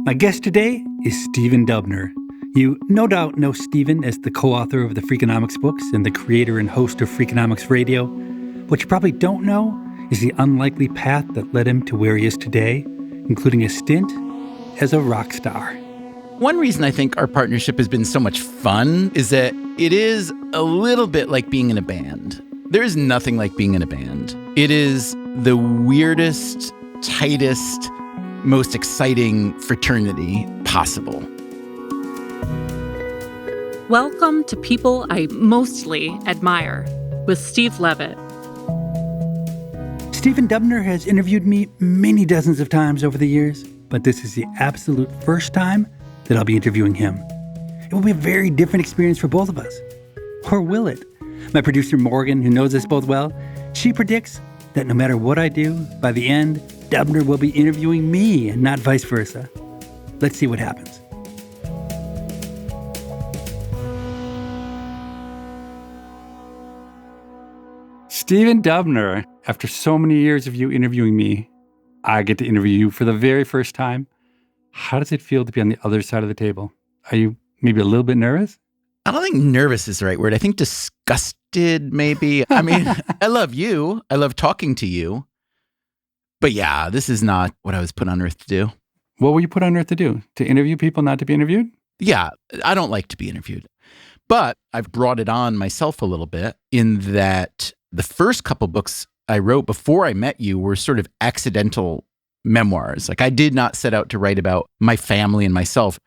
My guest today is Stephen Dubner. You no doubt know Stephen as the co-author of the Freakonomics books and the creator and host of Freakonomics Radio. What you probably don't know is the unlikely path that led him to where he is today, including a stint as a rock star. One reason I think our partnership has been so much fun is that it is a little bit like being in a band. There is nothing like being in a band. It is the weirdest, tightest, most exciting fraternity possible. Welcome to People I Mostly Admire with Steve Levitt. Stephen Dubner has interviewed me many dozens of times over the years, but this is the absolute first time that I'll be interviewing him. It will be a very different experience for both of us. Or will it? My producer Morgan, who knows us both well, she predicts that no matter what I do, by the end, Dubner will be interviewing me and not vice versa. Let's see what happens. Stephen Dubner, after so many years of you interviewing me, I get to interview you for the very first time. How does it feel to be on the other side of the table? Are you maybe a little bit nervous? I don't think nervous is the right word. I think disgusted, maybe. I mean, I love you. I love talking to you. But yeah, this is not what I was put on earth to do. What were you put on earth to do? To interview people, not to be interviewed? Yeah, I don't like to be interviewed. But I've brought it on myself a little bit in that the first couple books I wrote before I met you were sort of accidental memoirs. Like I did not set out to write about my family and myself.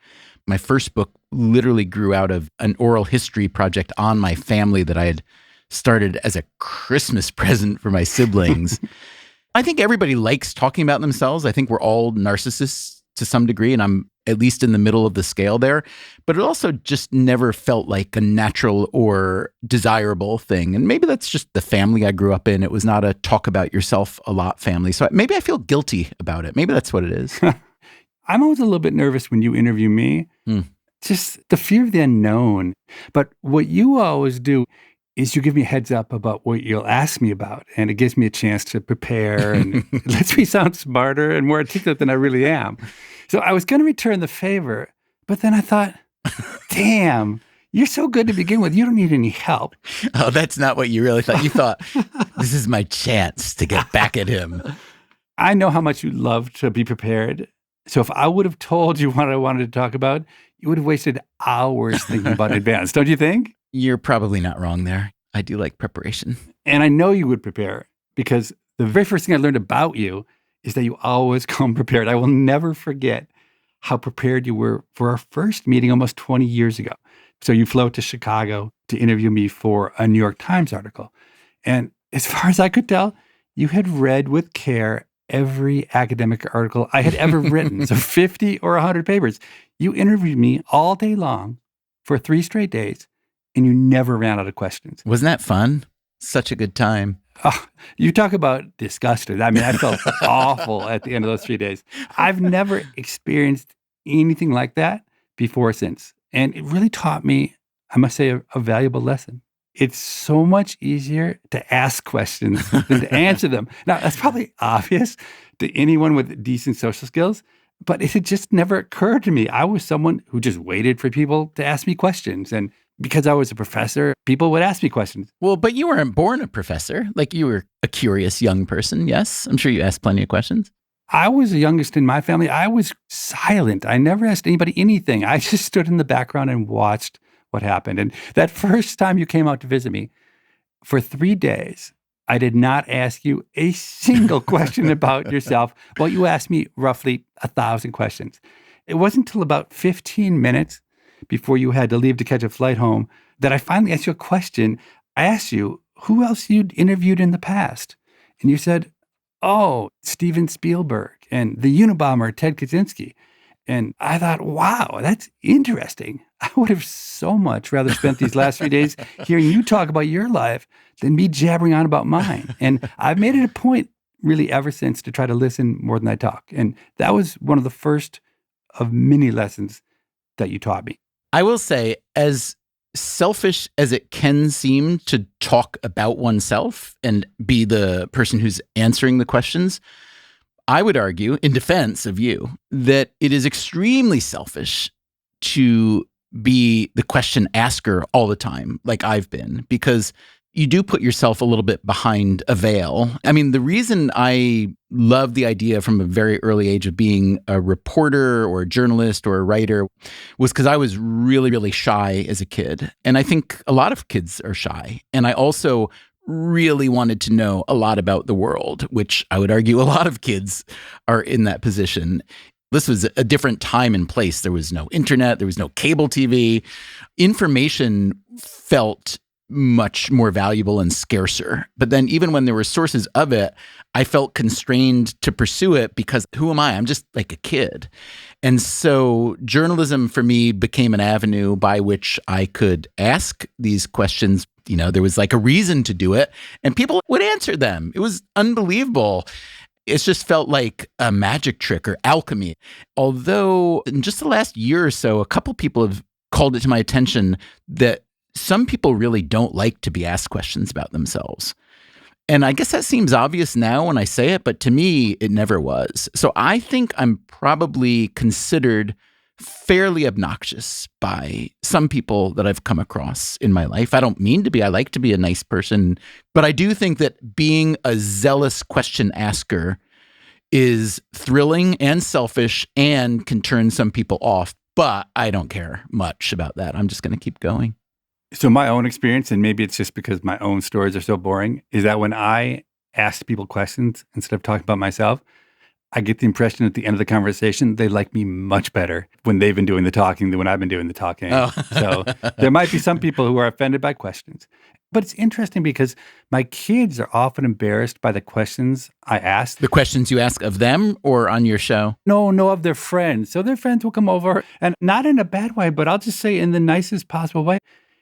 My first book literally grew out of an oral history project on my family that I had started as a Christmas present for my siblings. I think everybody likes talking about themselves. I think we're all narcissists to some degree, and I'm at least in the middle of the scale there. But it also just never felt like a natural or desirable thing. And maybe that's just the family I grew up in. It was not a talk about yourself a lot family. So maybe I feel guilty about it. Maybe that's what it is. I'm always a little bit nervous when you interview me. Just the fear of the unknown. But what you always do is you give me a heads up about what you'll ask me about. And it gives me a chance to prepare and it lets me sound smarter and more articulate than I really am. So I was going to return the favor, but then I thought, damn, you're so good to begin with. You don't need any help. Oh, that's not what you really thought. You thought, this is my chance to get back at him. I know how much you love to be prepared. So if I would have told you what I wanted to talk about, you would have wasted hours thinking about it in advance, don't you think? You're probably not wrong there. I do like preparation. And I know you would prepare because the very first thing I learned about you is that you always come prepared. I will never forget how prepared you were for our first meeting almost 20 years ago. So you flew to Chicago to interview me for a New York Times article. And as far as I could tell, you had read with care every academic article I had ever written. So 50 or 100 papers. You interviewed me all day long for 3 straight days, and you never ran out of questions. Wasn't that fun? Such a good time. Oh, you talk about disgusted. I mean, I felt awful at the end of those 3 days. I've never experienced anything like that before or since. And it really taught me, I must say, a valuable lesson. It's so much easier to ask questions than to answer them. Now, that's probably obvious to anyone with decent social skills, but it had just never occurred to me. I was someone who just waited for people to ask me questions. And because I was a professor, people would ask me questions. Well, but you weren't born a professor. Like you were a curious young person, yes? I'm sure you asked plenty of questions. I was the youngest in my family. I was silent. I never asked anybody anything. I just stood in the background and watched what happened. And that first time you came out to visit me, for 3 days, I did not ask you a single question about yourself. Well, you asked me roughly 1,000 questions. It wasn't until about 15 minutes before you had to leave to catch a flight home that I finally asked you a question. I asked you, who else you'd interviewed in the past? And you said, oh, Steven Spielberg and the Unabomber Ted Kaczynski. And I thought, wow, that's interesting. I would have so much rather spent these last 3 days hearing you talk about your life than me jabbering on about mine. And I've made it a point really ever since to try to listen more than I talk. And that was one of the first of many lessons that you taught me. I will say, as selfish as it can seem to talk about oneself and be the person who's answering the questions, I would argue, in defense of you, that it is extremely selfish to be the question asker all the time, like I've been, because you do put yourself a little bit behind a veil. I mean, the reason I love the idea from a very early age of being a reporter or a journalist or a writer was because I was really, really shy as a kid. And I think a lot of kids are shy. And I also really wanted to know a lot about the world, which I would argue a lot of kids are in that position. This was a different time and place. There was no internet. There was no cable TV. Information felt much more valuable and scarcer. But then even when there were sources of it, I felt constrained to pursue it because who am I? I'm just like a kid. And so journalism for me became an avenue by which I could ask these questions. You know, there was like a reason to do it and people would answer them. It was unbelievable. It just felt like a magic trick or alchemy. Although in just the last year or so, a couple people have called it to my attention that some people really don't like to be asked questions about themselves. And I guess that seems obvious now when I say it, but to me, it never was. So I think I'm probably considered fairly obnoxious by some people that I've come across in my life. I don't mean to be. I like to be a nice person. But I do think that being a zealous question asker is thrilling and selfish and can turn some people off. But I don't care much about that. I'm just going to keep going. So my own experience, and maybe it's just because my own stories are so boring, is that when I ask people questions instead of talking about myself, I get the impression at the end of the conversation, they like me much better when they've been doing the talking than when I've been doing the talking. Oh. So there might be some people who are offended by questions. But it's interesting because my kids are often embarrassed by the questions I ask. The questions you ask of them or on your show? No, of their friends. So their friends will come over, and not in a bad way, but I'll just say in the nicest possible way.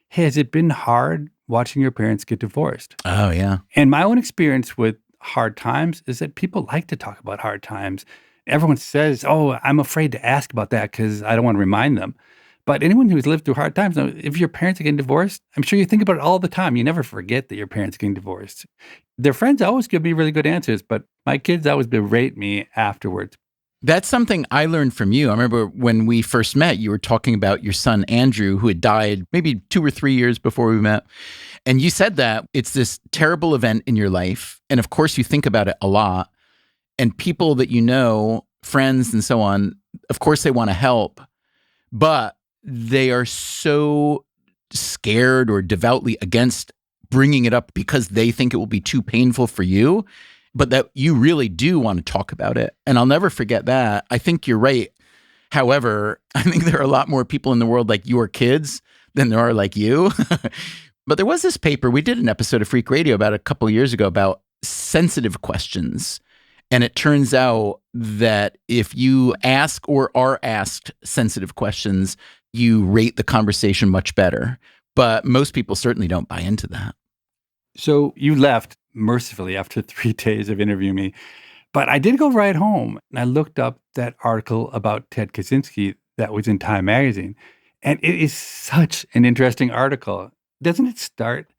Hey, has it been hard watching your parents get divorced? Oh, yeah. And my own experience with hard times is that people like to talk about hard times. Everyone says, oh, I'm afraid to ask about that because I don't want to remind them. But anyone who's lived through hard times, if your parents are getting divorced, I'm sure you think about it all the time. You never forget that your parents are getting divorced. Their friends always give me really good answers, but my kids always berate me afterwards. That's something I learned from you. I remember when we first met, you were talking about your son, Andrew, who had died maybe 2 or 3 years before we met. And you said that it's this terrible event in your life. And of course, you think about it a lot. And people that you know, friends and so on, of course, they want to help. But they are so scared or devoutly against bringing it up because they think it will be too painful for you. But that you really do want to talk about it. And I'll never forget that. I think you're right. However, I think there are a lot more people in the world like your kids than there are like you. But there was this paper, we did an episode of Freak Radio about a couple of years ago about sensitive questions. And it turns out that if you ask or are asked sensitive questions, you rate the conversation much better. But most people certainly don't buy into that. So you left mercifully after 3 days of interviewing me. But I did go right home and I looked up that article about Ted Kaczynski that was in Time magazine. And it is such an interesting article. Doesn't it start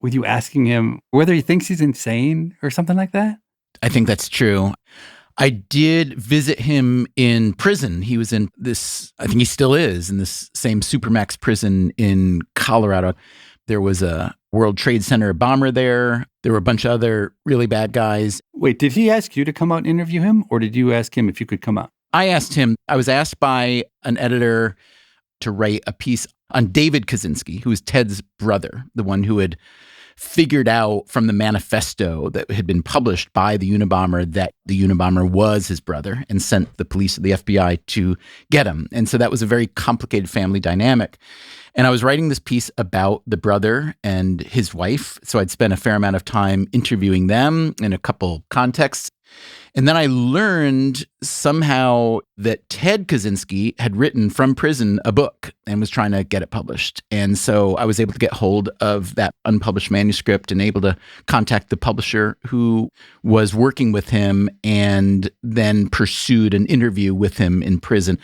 with you asking him whether he thinks he's insane or something like that? I think that's true. I did visit him in prison. He was in this, I think he still is, in this same Supermax prison in Colorado. There was a World Trade Center bomber there. There were a bunch of other really bad guys. Wait, did he ask you to come out and interview him, or did you ask him if you could come out? I asked him. I was asked by an editor to write a piece on David Kaczynski, who was Ted's brother, the one who had figured out from the manifesto that had been published by the Unabomber that the Unabomber was his brother and sent the police or the FBI to get him. And so that was a very complicated family dynamic. And I was writing this piece about the brother and his wife. So I'd spent a fair amount of time interviewing them in a couple contexts. And then I learned somehow that Ted Kaczynski had written from prison a book and was trying to get it published. And so I was able to get hold of that unpublished manuscript and able to contact the publisher who was working with him and then pursued an interview with him in prison.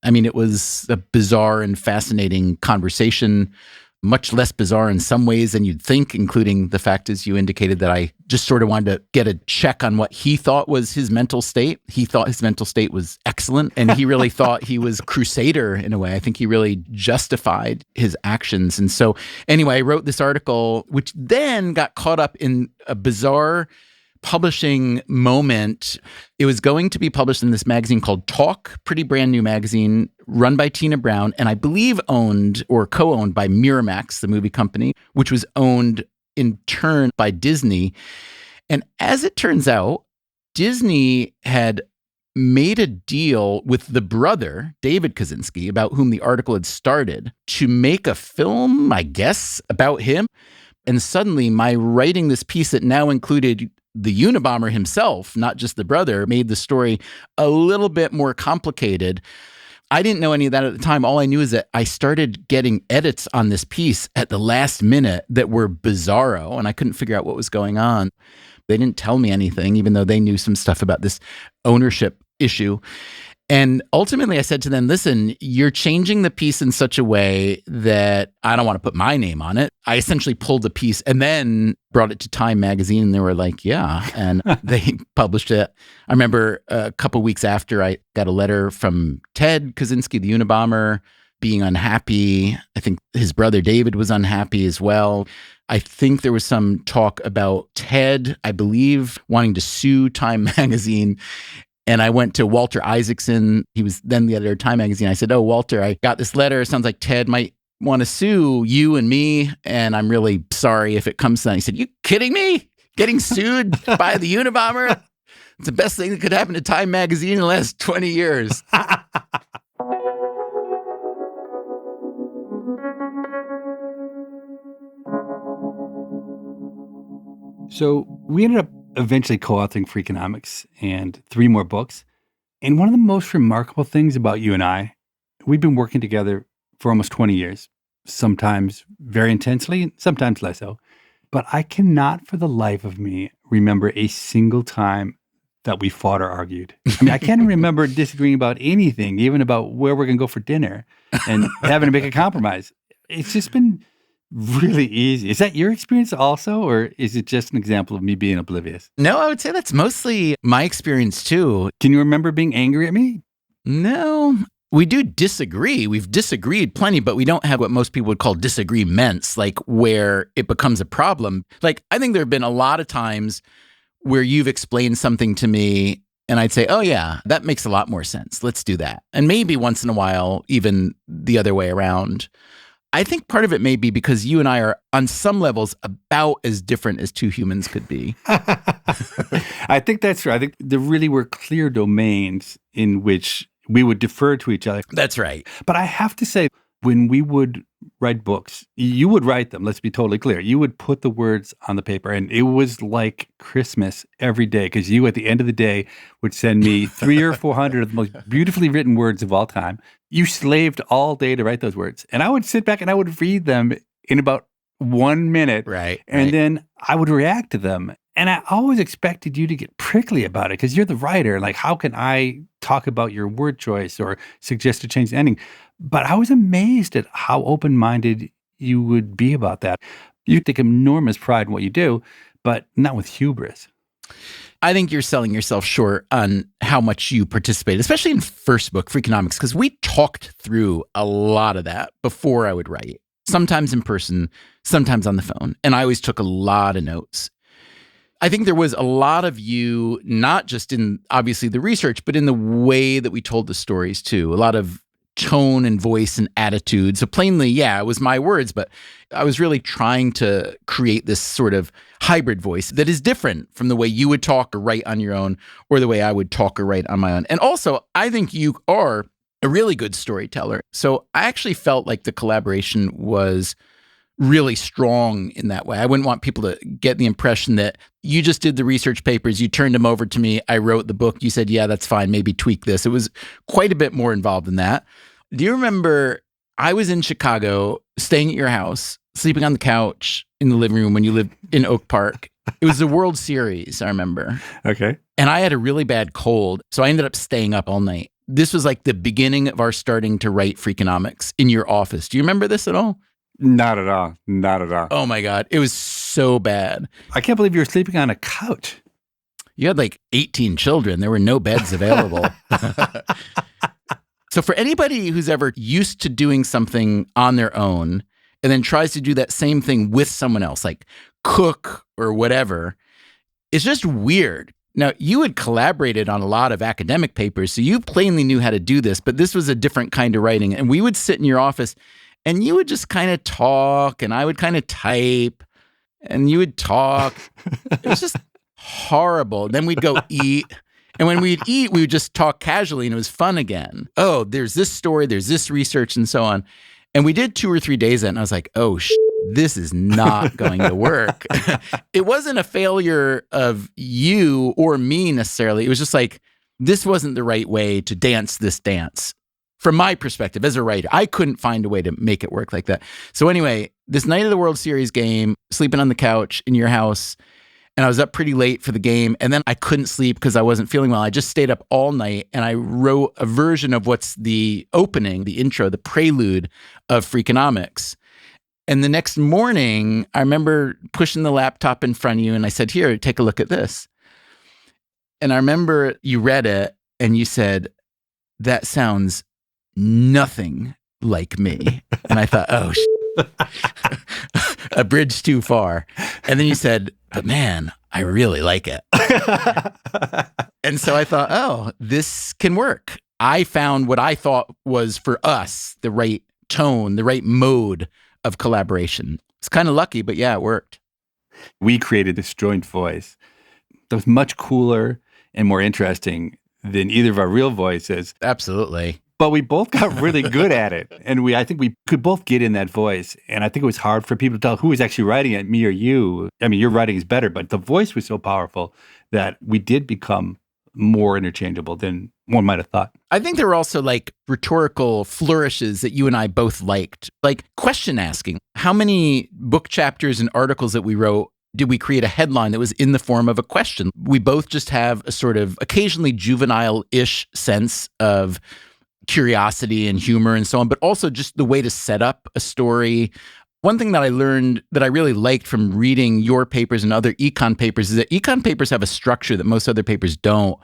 I mean, it was a bizarre and fascinating conversation. much less bizarre in some ways than you'd think, including the fact, as you indicated, that I just sort of wanted to get a check on what he thought was his mental state. He thought his mental state was excellent, and he really thought he was crusader in a way. I think he really justified his actions. And so anyway, I wrote this article, which then got caught up in a bizarre publishing moment. It was going to be published in this magazine called Talk, pretty brand new magazine run by Tina Brown, and I believe owned or co-owned by Miramax, the movie company, which was owned in turn by Disney. And as it turns out, Disney had made a deal with the brother, David Kaczynski, about whom the article had started, to make a film, I guess, about him. And suddenly my writing this piece that now included the Unabomber himself, not just the brother, made the story a little bit more complicated. I didn't know any of that at the time. All I knew is that I started getting edits on this piece at the last minute that were bizarro, and I couldn't figure out what was going on. They didn't tell me anything, even though they knew some stuff about this ownership issue. And ultimately, I said to them, listen, you're changing the piece in such a way that I don't want to put my name on it. I essentially pulled the piece and then brought it to Time magazine, and they were like, yeah. And they published it. I remember a couple weeks after, I got a letter from Ted Kaczynski, the Unabomber, being unhappy. I think his brother David was unhappy as well. I think there was some talk about Ted, I believe, wanting to sue Time magazine. And I went to Walter Isaacson. He was then the editor of Time magazine. I said, oh, Walter, I got this letter. It sounds like Ted might want to sue you and me. And I'm really sorry if it comes to that. He said, you kidding me? Getting sued by the Unabomber? It's the best thing that could happen to Time magazine in the last 20 years. So we ended up eventually co-authoring Freakonomics and 3 more books. And one of the most remarkable things about you and I, we've been working together for almost 20 years, sometimes very intensely, sometimes less so. But I cannot for the life of me remember a single time that we fought or argued. I mean, I can't remember disagreeing about anything, even about where we're going to go for dinner and having to make a compromise. It's just been really easy. Is that your experience also, or is it just an example of me being oblivious? No, I would say that's mostly my experience too. Can you remember being angry at me? No, we do disagree. We've disagreed plenty, but we don't have what most people would call disagreements, like where it becomes a problem. Like, I think there have been a lot of times where you've explained something to me and I'd say, oh yeah, that makes a lot more sense. Let's do that. And maybe once in a while, even the other way around. I think part of it may be because you and I are on some levels about as different as two humans could be. I think that's true. I think there really were clear domains in which we would defer to each other. That's right. But I have to say, when we would write books, you would write them, let's be totally clear. You would put the words on the paper, and it was like Christmas every day, because you, at the end of the day, would send me 300 or 400 of the most beautifully written words of all time. You slaved all day to write those words. And I would sit back and I would read them in about 1 minute. Right. And then I would react to them. And I always expected you to get prickly about it because you're the writer. Like, how can I talk about your word choice or suggest a change the ending? But I was amazed at how open-minded you would be about that. You take enormous pride in what you do, but not with hubris. I think you're selling yourself short on how much you participate, especially in first book, Freakonomics, because we talked through a lot of that before I would write, sometimes in person, sometimes on the phone. And I always took a lot of notes. I think there was a lot of you, not just in obviously the research, but in the way that we told the stories too. A lot of tone and voice and attitude. So plainly, yeah, it was my words, but I was really trying to create this sort of hybrid voice that is different from the way you would talk or write on your own or the way I would talk or write on my own. And also, I think you are a really good storyteller. So I actually felt like the collaboration was really strong in that way. I wouldn't want people to get the impression that you just did the research papers, you turned them over to me, I wrote the book, you said, yeah, that's fine, maybe tweak this. It was quite a bit more involved than that. Do you remember I was in Chicago, staying at your house, sleeping on the couch in the living room when you lived in Oak Park? It was the World Series, I remember. Okay. And I had a really bad cold, so I ended up staying up all night. This was like the beginning of our starting to write Freakonomics in your office. Do you remember this at all? Not at all. Not at all. Oh my God. It was so bad. I can't believe you were sleeping on a couch. You had like 18 children. There were no beds available. So for anybody who's ever used to doing something on their own and then tries to do that same thing with someone else, like cook or whatever, it's just weird. Now, you had collaborated on a lot of academic papers, so you plainly knew how to do this, but this was a different kind of writing. And we would sit in your office and you would just kind of talk and I would kind of type and you would talk. It was just horrible. Then we'd go eat. And when we'd eat, we would just talk casually and it was fun again. Oh, there's this story, there's this research and so on. And we did 2 or 3 days of it and I was like, oh, this is not going to work. It wasn't a failure of you or me necessarily. It was just like, this wasn't the right way to dance this dance. From my perspective as a writer, I couldn't find a way to make it work like that. So anyway, this night of the World Series game, sleeping on the couch in your house, and I was up pretty late for the game, and then I couldn't sleep because I wasn't feeling well. I just stayed up all night, and I wrote a version of what's the opening, the intro, the prelude of Freakonomics. And the next morning, I remember pushing the laptop in front of you, and I said, here, take a look at this. And I remember you read it, and you said, that sounds nothing like me. And I thought, oh, a bridge too far. And then you said, but man, I really like it. And so I thought, oh, this can work. I found what I thought was for us the right tone, the right mode of collaboration. It's kind of lucky, but yeah, it worked. We created this joint voice that was much cooler and more interesting than either of our real voices. Absolutely. But we both got really good at it. And I think we could both get in that voice. And I think it was hard for people to tell who was actually writing it, me or you. I mean, your writing is better, but the voice was so powerful that we did become more interchangeable than one might have thought. I think there were also like rhetorical flourishes that you and I both liked, like question asking. How many book chapters and articles that we wrote did we create a headline that was in the form of a question? We both just have a sort of occasionally juvenile-ish sense of curiosity and humor and so on, but also just the way to set up a story. One thing that I learned that I really liked from reading your papers and other econ papers is that econ papers have a structure that most other papers don't.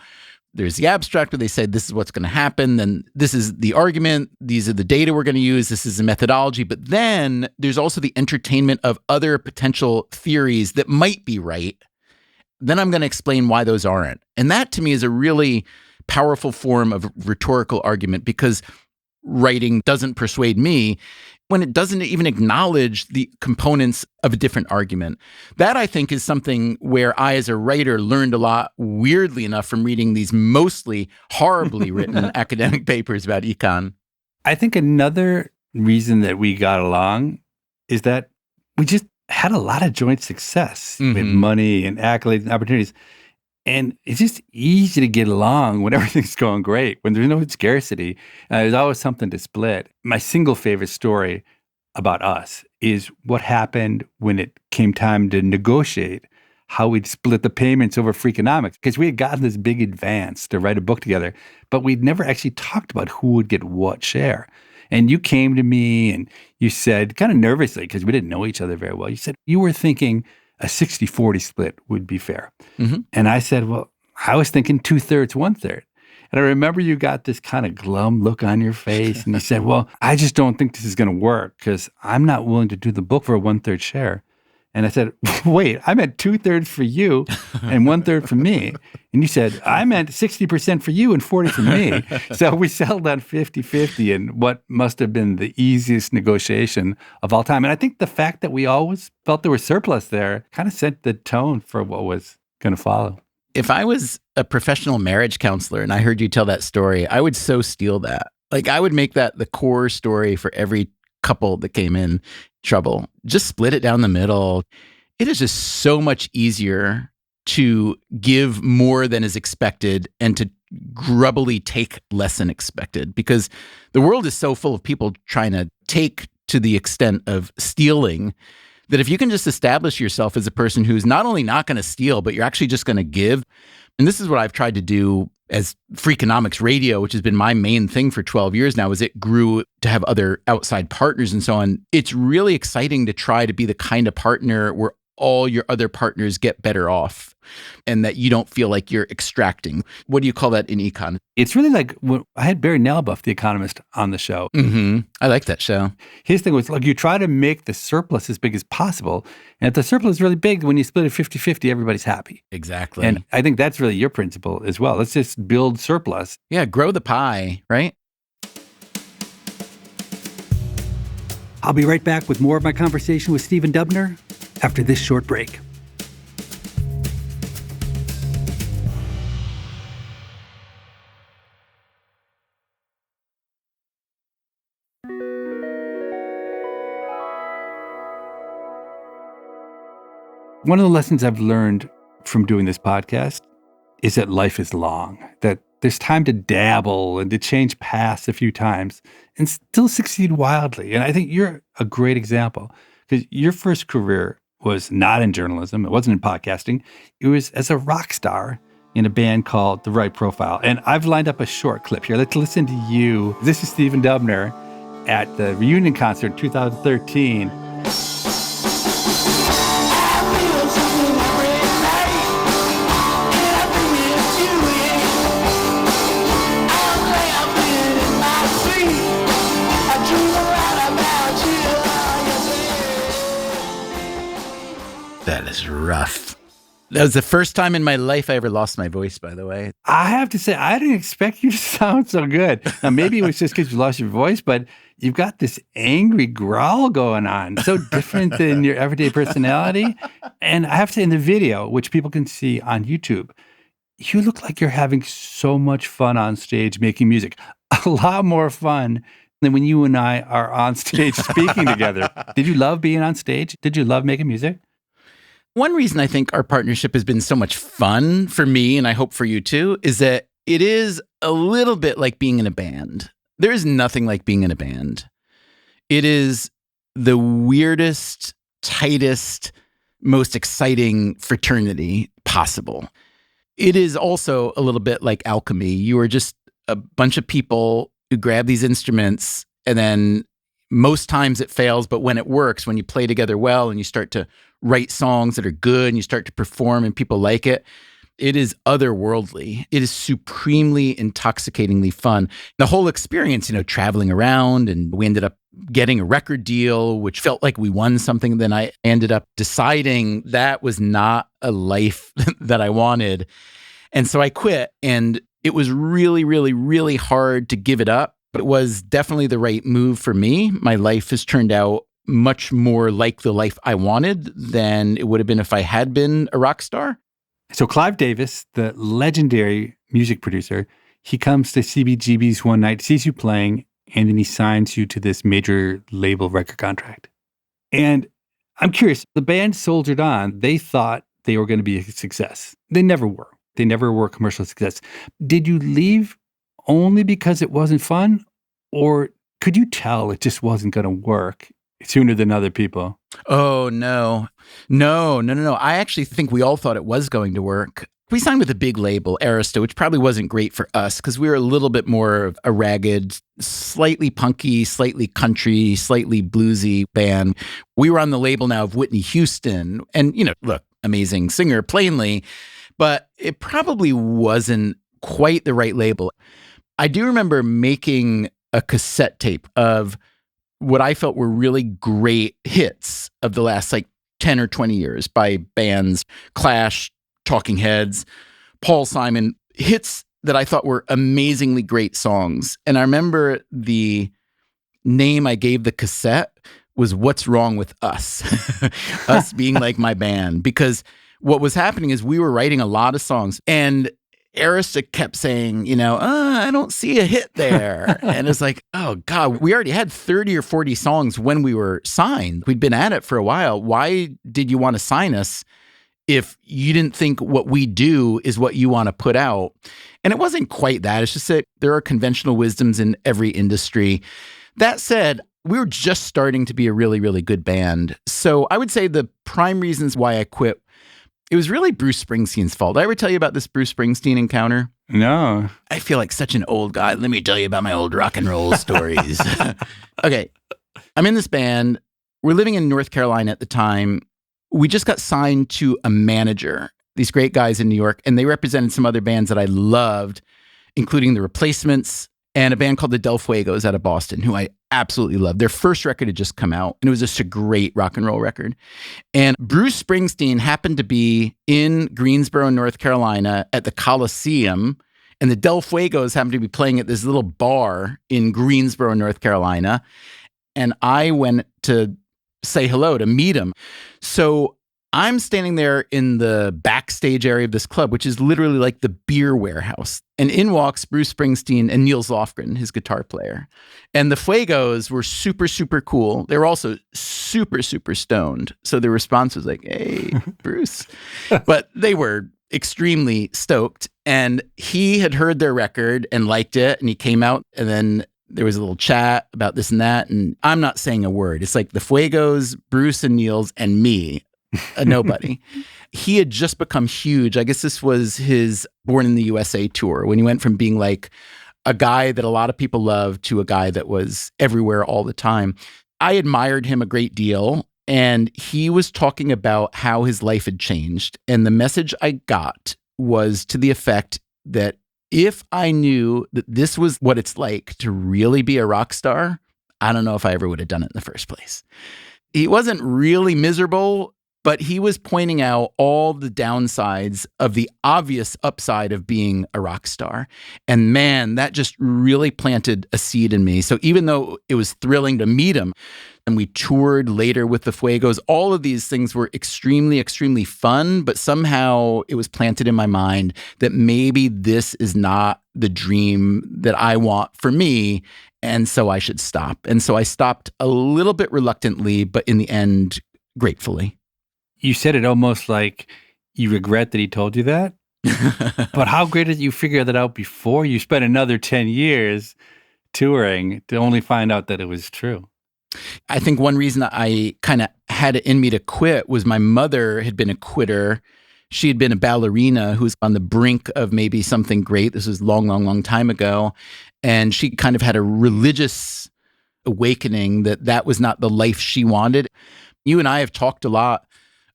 There's the abstract where they say, this is what's going to happen. Then this is the argument. These are the data we're going to use. This is the methodology. But then there's also the entertainment of other potential theories that might be right. Then I'm going to explain why those aren't. And that to me is a really powerful form of rhetorical argument because writing doesn't persuade me when it doesn't even acknowledge the components of a different argument. That, I think, is something where I, as a writer, learned a lot, weirdly enough, from reading these mostly horribly written academic papers about econ. I think another reason that we got along is that we just had a lot of joint success with money and accolades and opportunities. And it's just easy to get along when everything's going great, when there's no scarcity. There's always something to split. My single favorite story about us is what happened when it came time to negotiate how we'd split the payments over Freakonomics. Because we had gotten this big advance to write a book together, but we'd never actually talked about who would get what share. And you came to me and you said, kind of nervously, because we didn't know each other very well, you said you were thinking a 60-40 split would be fair. And I said, well, I was thinking 2/3, 1/3. And I remember you got this kind of glum look on your face and you said, well, I just don't think this is going to work because I'm not willing to do the book for a 1/3 share. And I said, wait, I meant 2/3 for you and 1/3 for me. And you said, I meant 60% for you and 40 for me. So we settled on 50-50 in what must have been the easiest negotiation of all time. And I think the fact that we always felt there was surplus there kind of set the tone for what was going to follow. If I was a professional marriage counselor and I heard you tell that story, I would so steal that. Like I would make that the core story for every couple that came in trouble. Just split it down the middle. It is just so much easier to give more than is expected and to grubbily take less than expected because the world is so full of people trying to take to the extent of stealing that if you can just establish yourself as a person who's not only not going to steal, but you're actually just going to give. And this is what I've tried to do as Freakonomics Radio, which has been my main thing for 12 years now, as it grew to have other outside partners and so on, it's really exciting to try to be the kind of partner where all your other partners get better off and that you don't feel like you're extracting. What do you call that in econ? It's really like when I had Barry Nalbuff, the economist, on the show. Mm-hmm. I like that show. His thing was, look, you try to make the surplus as big as possible. And if the surplus is really big, when you split it 50-50, everybody's happy. Exactly. And I think that's really your principle as well. Let's just build surplus. Yeah, grow the pie, right? I'll be right back with more of my conversation with Stephen Dubner after this short break. One of the lessons I've learned from doing this podcast is that life is long, that there's time to dabble and to change paths a few times and still succeed wildly. And I think you're a great example because your first career was not in journalism. It wasn't in podcasting. It was as a rock star in a band called The Right Profile. And I've lined up a short clip here. Let's listen to you. This is Stephen Dubner at the reunion concert 2013. That is rough. That was the first time in my life I ever lost my voice, by the way. I have to say, I didn't expect you to sound so good. Now, maybe it was just because you lost your voice, but you've got this angry growl going on, so different than your everyday personality. And I have to say, in the video, which people can see on YouTube, you look like you're having so much fun on stage making music. A lot more fun than when you and I are on stage speaking together. Did you love being on stage? Did you love making music? One reason I think our partnership has been so much fun for me, and I hope for you too, is that it is a little bit like being in a band. There is nothing like being in a band. It is the weirdest, tightest, most exciting fraternity possible. It is also a little bit like alchemy. You are just a bunch of people who grab these instruments, and then most times it fails, but when it works, when you play together well and you start to write songs that are good and you start to perform and people like it, it is otherworldly. It is supremely intoxicatingly fun. The whole experience, traveling around, and we ended up getting a record deal, which felt like we won something. Then I ended up deciding that was not a life that I wanted. And so I quit, and it was really, really, really hard to give it up. But it was definitely the right move for me. My life has turned out much more like the life I wanted than it would have been if I had been a rock star. So Clive Davis, the legendary music producer, he comes to CBGB's one night, sees you playing, and then he signs you to this major label record contract. And I'm curious, the band soldiered on. They thought they were going to be a success. They never were. They never were a commercial success. Did you leave only because it wasn't fun? Or could you tell it just wasn't going to work sooner than other people? Oh, no. No. I actually think we all thought it was going to work. We signed with a big label, Arista, which probably wasn't great for us because we were a little bit more of a ragged, slightly punky, slightly country, slightly bluesy band. We were on the label now of Whitney Houston. And, look, amazing singer, plainly, but it probably wasn't quite the right label. I do remember making a cassette tape of what I felt were really great hits of the last 10 or 20 years by bands, Clash, Talking Heads, Paul Simon, hits that I thought were amazingly great songs. And I remember the name I gave the cassette was What's Wrong with Us? Us being like my band. Because what was happening is we were writing a lot of songs, and Arista kept saying, I don't see a hit there. And it's like, oh God, we already had 30 or 40 songs when we were signed. We'd been at it for a while. Why did you want to sign us if you didn't think what we do is what you want to put out? And it wasn't quite that. It's just that there are conventional wisdoms in every industry. That said, we were just starting to be a really, really good band. So I would say the prime reasons why I quit, it was really Bruce Springsteen's fault. Did I ever tell you about this Bruce Springsteen encounter? No. I feel like such an old guy. Let me tell you about my old rock and roll stories. Okay. I'm in this band. We're living in North Carolina at the time. We just got signed to a manager, these great guys in New York, and they represented some other bands that I loved, including The Replacements and a band called the Del Fuegos out of Boston, who I absolutely loved. Their first record had just come out, and it was just a great rock and roll record. And Bruce Springsteen happened to be in Greensboro, North Carolina at the Coliseum, and the Del Fuegos happened to be playing at this little bar in Greensboro, North Carolina. And I went to say hello to meet him. So I'm standing there in the backstage area of this club, which is literally like the beer warehouse. And in walks Bruce Springsteen and Niels Lofgren, his guitar player. And the Fuegos were super, super cool. They were also super, super stoned. So the response was like, hey, Bruce. But they were extremely stoked. And he had heard their record and liked it. And he came out, and then there was a little chat about this and that. And I'm not saying a word. It's like the Fuegos, Bruce and Niels, and me. Nobody. He had just become huge. I guess this was his Born in the USA tour, when he went from being like a guy that a lot of people loved to a guy that was everywhere all the time. I admired him a great deal, and he was talking about how his life had changed. And the message I got was to the effect that if I knew that this was what it's like to really be a rock star, I don't know if I ever would have done it in the first place. He wasn't really miserable, but he was pointing out all the downsides of the obvious upside of being a rock star. And man, that just really planted a seed in me. So even though it was thrilling to meet him, and we toured later with the Fuegos, all of these things were extremely, extremely fun, but somehow it was planted in my mind that maybe this is not the dream that I want for me, and so I should stop. And so I stopped a little bit reluctantly, but in the end, gratefully. You said it almost like you regret that he told you that. But how great did you figure that out before you spent another 10 years touring to only find out that it was true? I think one reason I kind of had it in me to quit was my mother had been a quitter. She had been a ballerina who was on the brink of maybe something great. This was long, long, long time ago. And she kind of had a religious awakening that that was not the life she wanted. You and I have talked a lot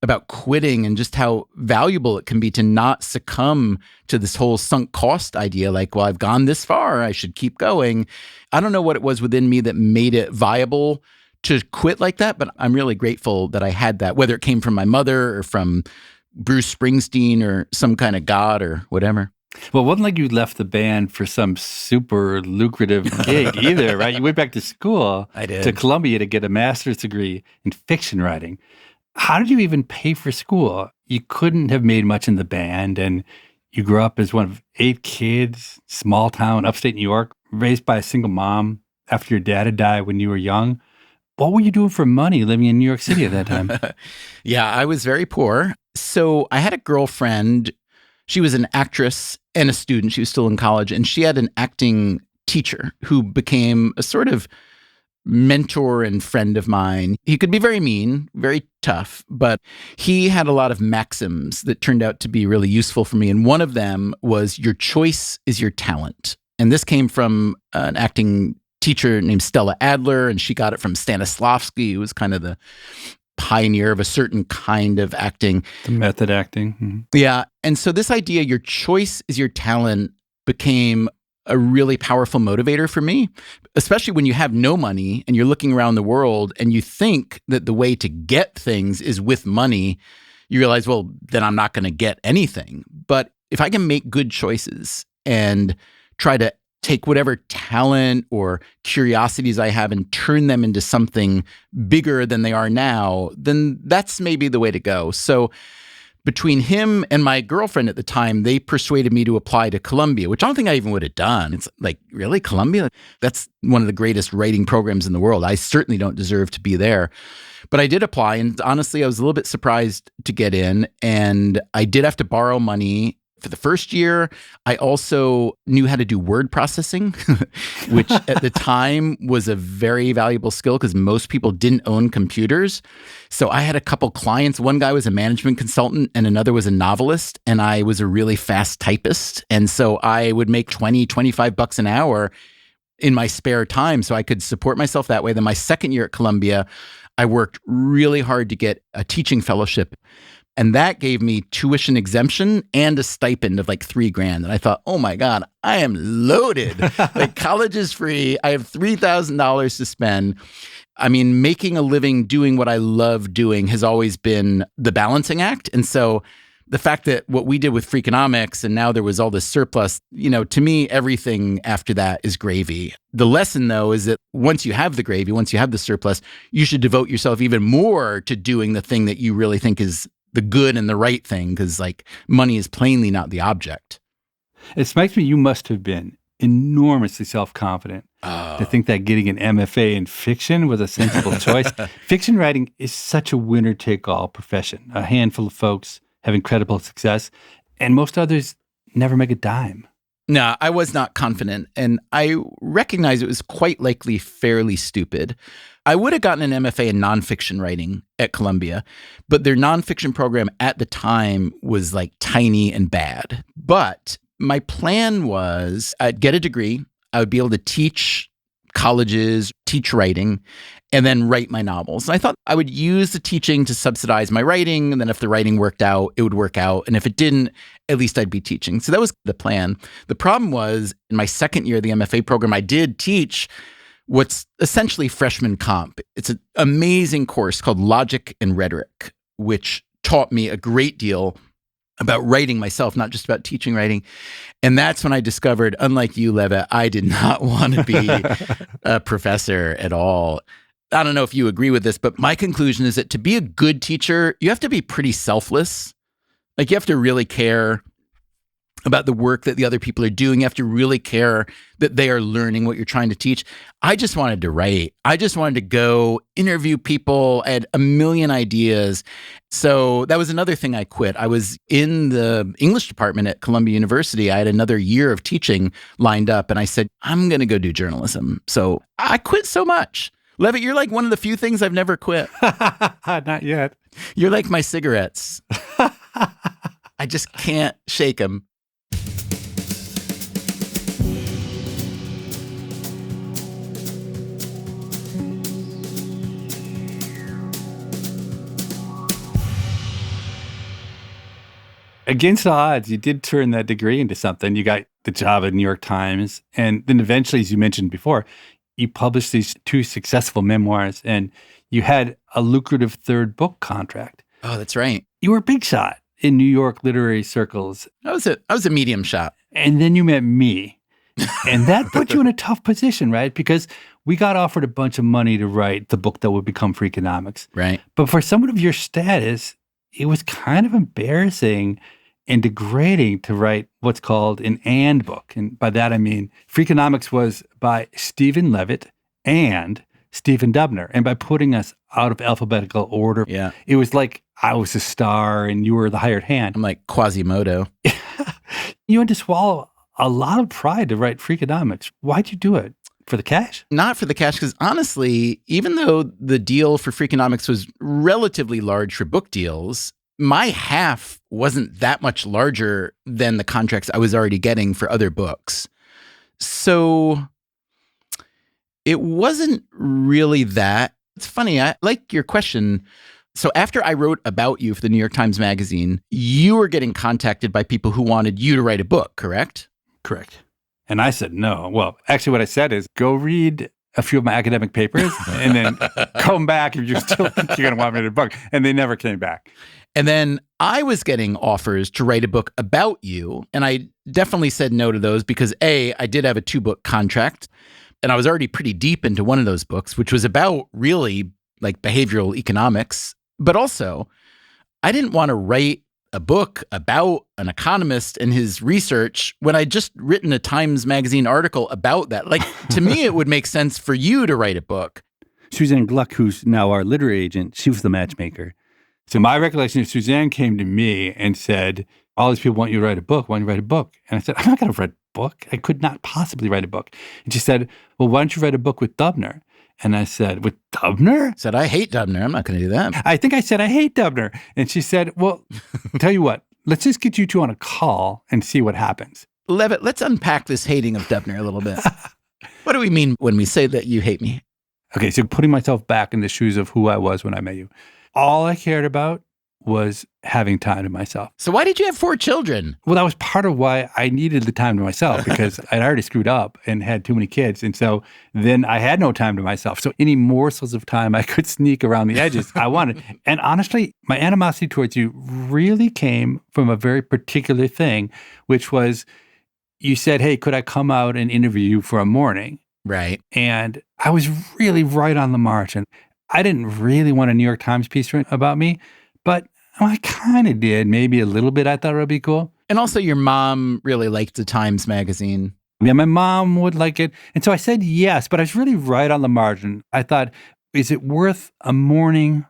about quitting and just how valuable it can be to not succumb to this whole sunk cost idea. Like, well, I've gone this far, I should keep going. I don't know what it was within me that made it viable to quit like that, but I'm really grateful that I had that, whether it came from my mother or from Bruce Springsteen or some kind of God or whatever. Well, it wasn't like you left the band for some super lucrative gig either, right? You went back to school. I did. To Columbia to get a master's degree in fiction writing. How did you even pay for school? You couldn't have made much in the band, and you grew up as one of 8 kids, small town, upstate New York, raised by a single mom after your dad had died when you were young. What were you doing for money living in New York City at that time? Yeah, I was very poor. So I had a girlfriend. She was an actress and a student. She was still in college, and she had an acting teacher who became a sort of mentor and friend of mine. He could be very mean, very tough, but he had a lot of maxims that turned out to be really useful for me. And one of them was, your choice is your talent. And this came from an acting teacher named Stella Adler, and she got it from Stanislavski, who was kind of the pioneer of a certain kind of acting. The method acting. Mm-hmm. Yeah. And so this idea, your choice is your talent, became a really powerful motivator for me, especially when you have no money and you're looking around the world and you think that the way to get things is with money. You realize, well, then I'm not going to get anything. But if I can make good choices and try to take whatever talent or curiosities I have and turn them into something bigger than they are now, then that's maybe the way to go. So between him and my girlfriend at the time, they persuaded me to apply to Columbia, which I don't think I even would have done. It's like, really, Columbia? That's one of the greatest writing programs in the world. I certainly don't deserve to be there. But I did apply, and honestly, I was a little bit surprised to get in, and I did have to borrow money for the first year. I also knew how to do word processing, which at the time was a very valuable skill because most people didn't own computers. So I had a couple clients. One guy was a management consultant and another was a novelist. And I was a really fast typist. And so I would make $25 an hour in my spare time so I could support myself that way. Then my second year at Columbia, I worked really hard to get a teaching fellowship. And that gave me tuition exemption and a stipend of like $3,000. And I thought, oh my God, I am loaded. Like college is free. I have $3,000 to spend. I mean, making a living doing what I love doing has always been the balancing act. And so the fact that what we did with Freakonomics and now there was all this surplus, to me, everything after that is gravy. The lesson, though, is that once you have the gravy, once you have the surplus, you should devote yourself even more to doing the thing that you really think is the good and the right thing, because like money is plainly not the object. It strikes me you must have been enormously self-confident to think that getting an MFA in fiction was a sensible choice. Fiction writing is such a winner-take-all profession. A handful of folks have incredible success, and most others never make a dime. No, I was not confident, and I recognize it was quite likely fairly stupid. I would have gotten an MFA in nonfiction writing at Columbia, but their nonfiction program at the time was like tiny and bad. But my plan was I'd get a degree, I would be able to teach colleges, teach writing, and then write my novels. And I thought I would use the teaching to subsidize my writing, and then if the writing worked out, it would work out. And if it didn't, at least I'd be teaching. So that was the plan. The problem was in my second year of the MFA program, I did teach what's essentially freshman comp. It's an amazing course called Logic and Rhetoric, which taught me a great deal about writing myself, not just about teaching writing. And that's when I discovered, unlike you, Levitt, I did not want to be a professor at all. I don't know if you agree with this, but my conclusion is that to be a good teacher, you have to be pretty selfless. Like you have to really care about the work that the other people are doing. You have to really care that they are learning what you're trying to teach. I just wanted to write. I just wanted to go interview people. I had a million ideas. So that was another thing I quit. I was in the English department at Columbia University. I had another year of teaching lined up, and I said, I'm going to go do journalism. So I quit so much. Levitt, you're like one of the few things I've never quit. Not yet. You're like my cigarettes. I just can't shake them. Against the odds, you did turn that degree into something. You got the job at New York Times. And then eventually, as you mentioned before, you published these 2 successful memoirs and you had a lucrative 3rd book contract. Oh, that's right. You were a big shot in New York literary circles. I was a medium shot. And then you met me. And that put you in a tough position, right? Because we got offered a bunch of money to write the book that would become Freakonomics. Right. But for someone of your status, it was kind of embarrassing and degrading to write what's called an and book. And by that, I mean Freakonomics was by Stephen Levitt and Stephen Dubner. And by putting us out of alphabetical order, it was like I was the star and you were the hired hand. I'm like Quasimodo. You had to swallow a lot of pride to write Freakonomics. Why'd you do it? For the cash? Not for the cash, because honestly, even though the deal for Freakonomics was relatively large for book deals, my half wasn't that much larger than the contracts I was already getting for other books. So it wasn't really that. It's funny, I like your question. So after I wrote about you for the New York Times Magazine, you were getting contacted by people who wanted you to write a book, correct? Correct. And I said no. Well, actually what I said is go read a few of my academic papers and then come back if you still think you're going to want me to write a book. And they never came back. And then I was getting offers to write a book about you. And I definitely said no to those because A, I did have a 2-book contract. And I was already pretty deep into one of those books, which was about really like behavioral economics. But also, I didn't want to write a book about an economist and his research when I'd just written a Times Magazine article about that. Like, to me, it would make sense for you to write a book. Suzanne Gluck, who's now our literary agent, she was the matchmaker. So my recollection is Suzanne came to me and said, all these people want you to write a book. Why don't you write a book? And I said, I'm not going to write a book. I could not possibly write a book. And she said, well, why don't you write a book with Dubner? And I said, with Dubner? Said, I hate Dubner. I'm not going to do that. I think I said, I hate Dubner. And she said, well, tell you what, let's just get you two on a call and see what happens. Levitt, let's unpack this hating of Dubner a little bit. What do we mean when we say that you hate me? Okay, so putting myself back in the shoes of who I was when I met you. All I cared about was having time to myself. So why did you have 4 children? Well, that was part of why I needed the time to myself, because I'd already screwed up and had too many kids. And so then I had no time to myself. So any morsels of time I could sneak around the edges, I wanted. And honestly, my animosity towards you really came from a very particular thing, which was you said, hey, could I come out and interview you for a morning? Right. And I was really right on the margin. I didn't really want a New York Times piece about me, but I kind of did. Maybe a little bit. I thought it would be cool. And also your mom really liked the Times magazine. Yeah, my mom would like it. And so I said yes, but I was really right on the margin. I thought, is it worth a morning?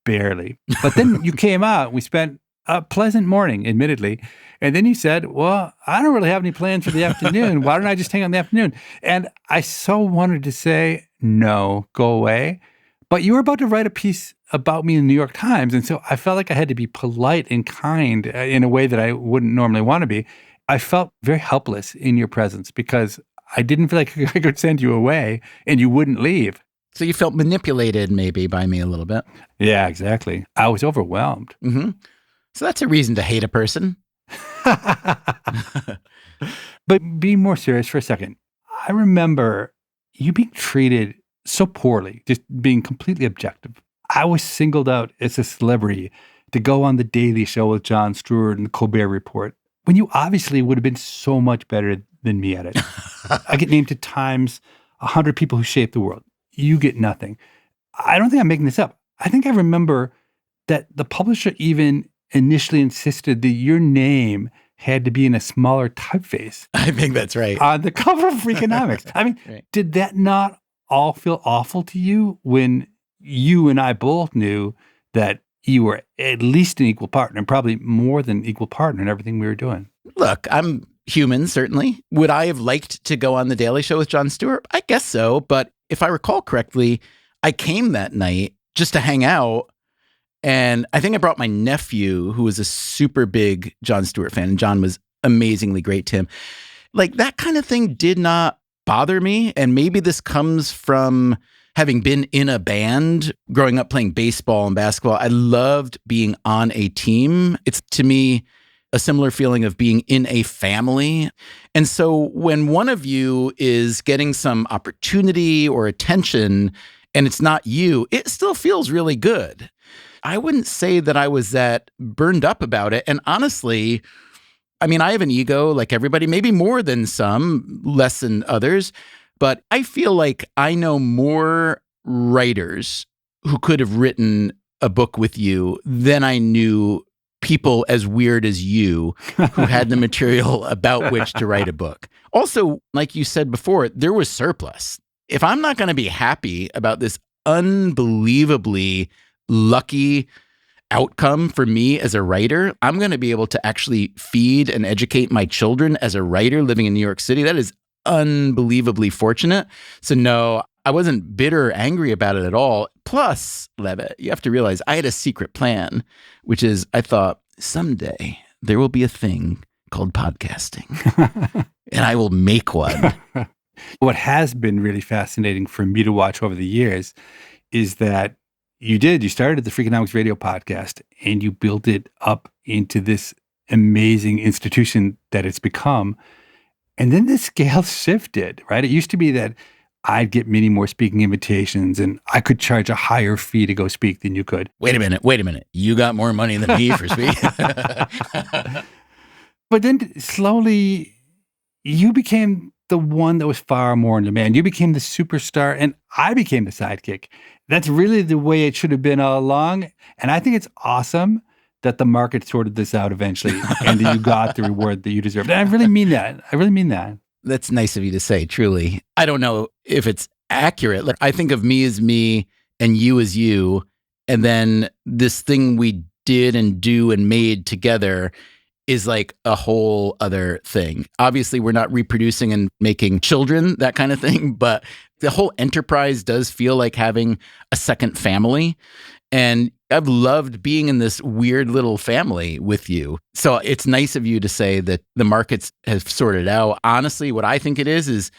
Barely. But then you came out. We spent a pleasant morning, admittedly. And then you said, well, I don't really have any plans for the afternoon. Why don't I just hang out in the afternoon? And I so wanted to say, no, go away. But you were about to write a piece about me in the New York Times. And so I felt like I had to be polite and kind in a way that I wouldn't normally want to be. I felt very helpless in your presence because I didn't feel like I could send you away and you wouldn't leave. So you felt manipulated maybe by me a little bit. Yeah, exactly. I was overwhelmed. Mm-hmm. So that's a reason to hate a person. But being more serious for a second, I remember you being treated so poorly, just being completely objective. I was singled out as a celebrity to go on The Daily Show with Jon Stewart and the Colbert Report, when you obviously would have been so much better than me at it. I get named to Time's 100 People Who Shaped the World. You get nothing. I don't think I'm making this up. I think I remember that the publisher even initially insisted that your name had to be in a smaller typeface. I think that's right. On the cover of Freakonomics. I mean, right. Did that not all feel awful to you when you and I both knew that you were at least an equal partner and probably more than equal partner in everything we were doing? Look, I'm human, certainly. Would I have liked to go on The Daily Show with Jon Stewart? I guess so. But if I recall correctly, I came that night just to hang out. And I think I brought my nephew, who was a super big Jon Stewart fan. And Jon was amazingly great to him. Like, that kind of thing did not bother me. And maybe this comes from having been in a band, growing up playing baseball and basketball. I loved being on a team. It's, to me, a similar feeling of being in a family. And so when one of you is getting some opportunity or attention and it's not you, it still feels really good. I wouldn't say that I was that burned up about it. And honestly, I mean, I have an ego like everybody, maybe more than some, less than others. But I feel like I know more writers who could have written a book with you than I knew people as weird as you who had the material about which to write a book. Also, like you said before, there was surplus. If I'm not going to be happy about this unbelievably lucky outcome for me as a writer, I'm going to be able to actually feed and educate my children as a writer living in New York City. That is unbelievably fortunate. So no, I wasn't bitter or angry about it at all. Plus, Levitt, you have to realize I had a secret plan, which is I thought someday there will be a thing called podcasting and I will make one. What has been really fascinating for me to watch over the years is that you started the Freakonomics radio podcast and you built it up into this amazing institution that it's become. And then the scale shifted, right? It used to be that I'd get many more speaking invitations and I could charge a higher fee to go speak than you could. Wait a minute. You got more money than me for speaking. But then slowly you became the one that was far more in demand. You became the superstar and I became the sidekick. That's really the way it should have been all along. And I think it's awesome that the market sorted this out eventually and that you got the reward that you deserved. And I really mean that. That's nice of you to say, truly. I don't know if it's accurate. Like, I think of me as me and you as you. And then this thing we did and do and made together is like a whole other thing. Obviously, we're not reproducing and making children, that kind of thing, but the whole enterprise does feel like having a second family. And I've loved being in this weird little family with you. So it's nice of you to say that the markets have sorted out. Honestly, what I think it is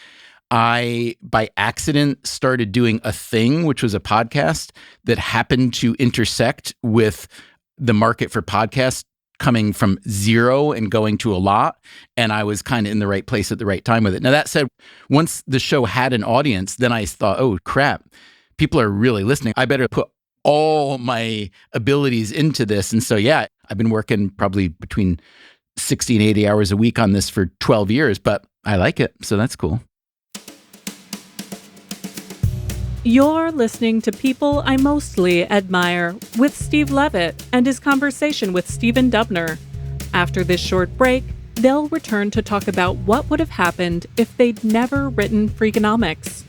I, by accident, started doing a thing, which was a podcast that happened to intersect with the market for podcasts coming from zero and going to a lot. And I was kind of in the right place at the right time with it. Now, that said, once the show had an audience, then I thought, oh, crap, people are really listening. I better put all my abilities into this. And so, yeah, I've been working probably between 60 and 80 hours a week on this for 12 years, but I like it. So that's cool. You're listening to People I Mostly Admire with Steve Levitt and his conversation with Stephen Dubner. After this short break, they'll return to talk about what would have happened if they'd never written Freakonomics.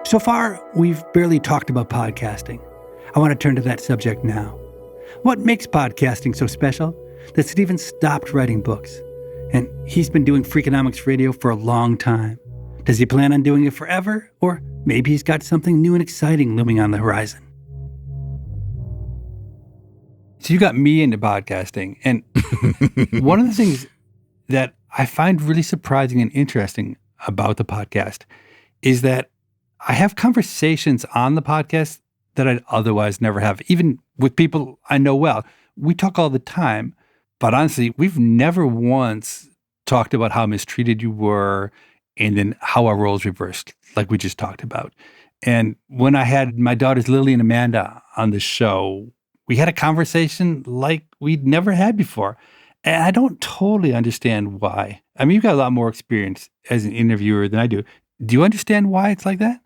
So far, we've barely talked about podcasting. I want to turn to that subject now. What makes podcasting so special that Stephen stopped writing books? And he's been doing Freakonomics Radio for a long time. Does he plan on doing it forever? Or maybe he's got something new and exciting looming on the horizon? So you got me into podcasting. And one of the things that I find really surprising and interesting about the podcast is that I have conversations on the podcast that I'd otherwise never have, even with people I know well. We talk all the time, but honestly, we've never once talked about how mistreated you were and then how our roles reversed, like we just talked about. And when I had my daughters Lily and Amanda on the show, we had a conversation like we'd never had before. And I don't totally understand why. I mean, you've got a lot more experience as an interviewer than I do. Do you understand why it's like that?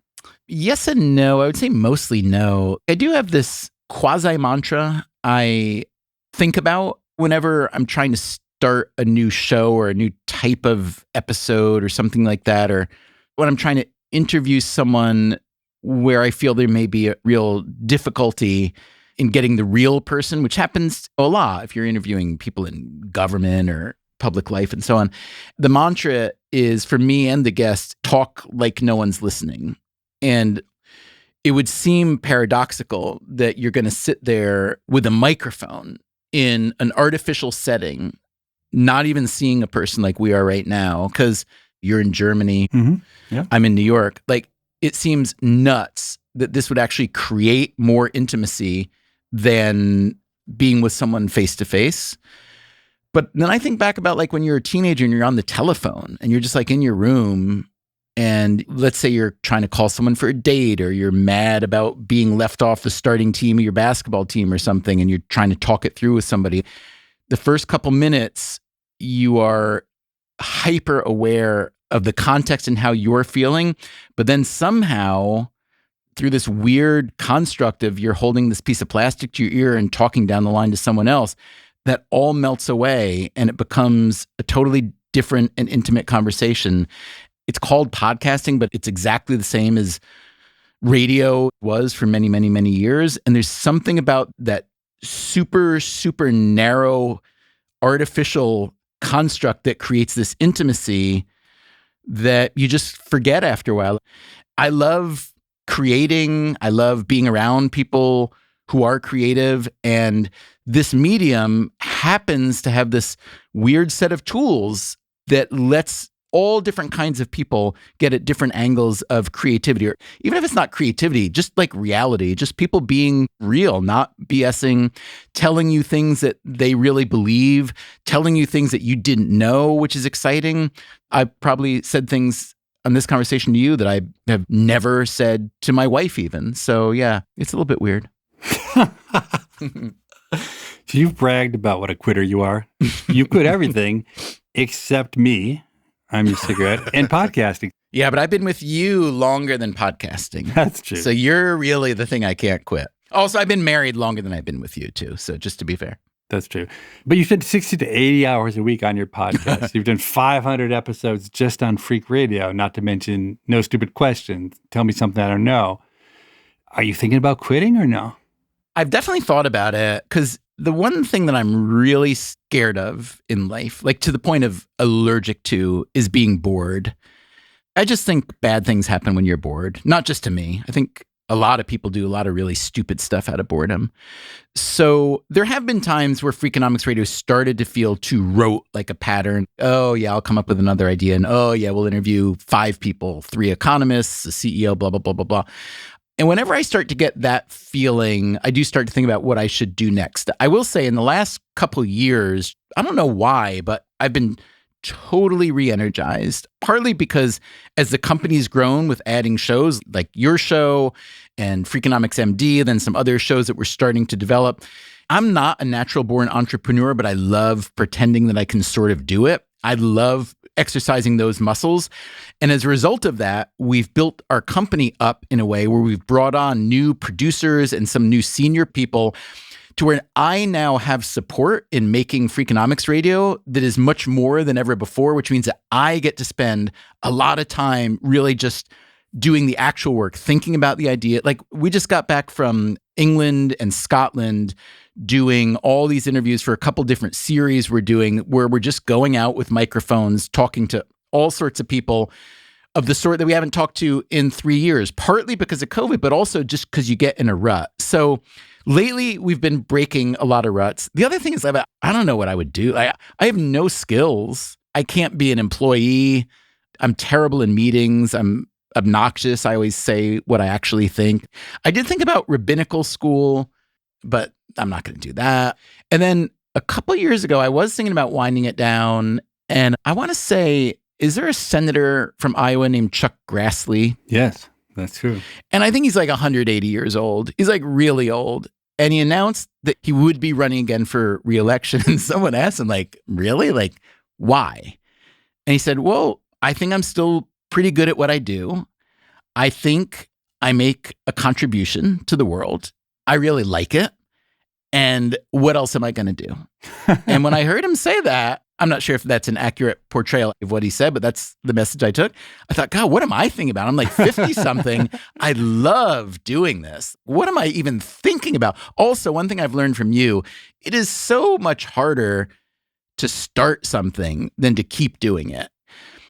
Yes and no. I would say mostly no. I do have this quasi-mantra I think about whenever I'm trying to start a new show or a new type of episode or something like that, or when I'm trying to interview someone where I feel there may be a real difficulty in getting the real person, which happens a lot if you're interviewing people in government or public life and so on. The mantra is, for me and the guest, talk like no one's listening. And it would seem paradoxical that you're going to sit there with a microphone in an artificial setting, not even seeing a person like we are right now, because you're in Germany, Yeah. I'm in New York. Like, it seems nuts that this would actually create more intimacy than being with someone face to face. But then I think back about like when you're a teenager and you're on the telephone and you're just like in your room, and let's say you're trying to call someone for a date, or you're mad about being left off the starting team of your basketball team or something, and you're trying to talk it through with somebody. The first couple minutes, you are hyper aware of the context and how you're feeling. But then somehow, through this weird construct of you're holding this piece of plastic to your ear and talking down the line to someone else, that all melts away and it becomes a totally different and intimate conversation. It's called podcasting, but it's exactly the same as radio was for many, many, many years. And there's something about that super, super narrow artificial construct that creates this intimacy that you just forget after a while. I love creating. I love being around people who are creative. And this medium happens to have this weird set of tools that lets all different kinds of people get at different angles of creativity, or even if it's not creativity, just like reality, just people being real, not BSing, telling you things that they really believe, telling you things that you didn't know, which is exciting. I probably said things on this conversation to you that I have never said to my wife even. So yeah, it's a little bit weird. So you've bragged about what a quitter you are. You quit everything except me. I'm your cigarette and podcasting. Yeah, but I've been with you longer than podcasting. That's true. So you're really the thing I can't quit. Also, I've been married longer than I've been with you too. So just to be fair. That's true. But you spend 60 to 80 hours a week on your podcast. You've done 500 episodes just on Freak Radio, not to mention No Stupid Questions. Tell me something I don't know. Are you thinking about quitting or no? I've definitely thought about it because the one thing that I'm really scared of in life, like to the point of allergic to, is being bored. I just think bad things happen when you're bored. Not just to me. I think a lot of people do a lot of really stupid stuff out of boredom. So there have been times where Freakonomics Radio started to feel too rote, like a pattern. Oh, yeah, I'll come up with another idea. And oh, yeah, we'll interview 5 people, 3 economists, a CEO, blah, blah, blah, blah, blah. And whenever I start to get that feeling, I do start to think about what I should do next. I will say in the last couple of years, I don't know why, but I've been totally re-energized, partly because as the company's grown with adding shows like your show and Freakonomics MD, then some other shows that we're starting to develop. I'm not a natural born entrepreneur, but I love pretending that I can sort of do it. I love exercising those muscles. And as a result of that, we've built our company up in a way where we've brought on new producers and some new senior people to where I now have support in making Freakonomics Radio that is much more than ever before, which means that I get to spend a lot of time really just doing the actual work, thinking about the idea. Like we just got back from England and Scotland doing all these interviews for a couple different series we're doing where we're just going out with microphones, talking to all sorts of people of the sort that we haven't talked to in 3 years, partly because of COVID, but also just because you get in a rut. So lately, we've been breaking a lot of ruts. The other thing is I don't know what I would do. I have no skills. I can't be an employee. I'm terrible in meetings. I'm obnoxious. I always say what I actually think. I did think about rabbinical school, but I'm not going to do that. And then a couple years ago, I was thinking about winding it down. And I want to say, is there a senator from Iowa named Chuck Grassley? Yes, that's true. And I think he's like 180 years old. He's like really old. And he announced that he would be running again for re-election. And someone asked him, like, really? Like, why? And he said, well, I think I'm still pretty good at what I do. I think I make a contribution to the world. I really like it. And what else am I going to do? And when I heard him say that, I'm not sure if that's an accurate portrayal of what he said, but that's the message I took. I thought, God, what am I thinking about? I'm like 50-something. I love doing this. What am I even thinking about? Also, one thing I've learned from you, it is so much harder to start something than to keep doing it.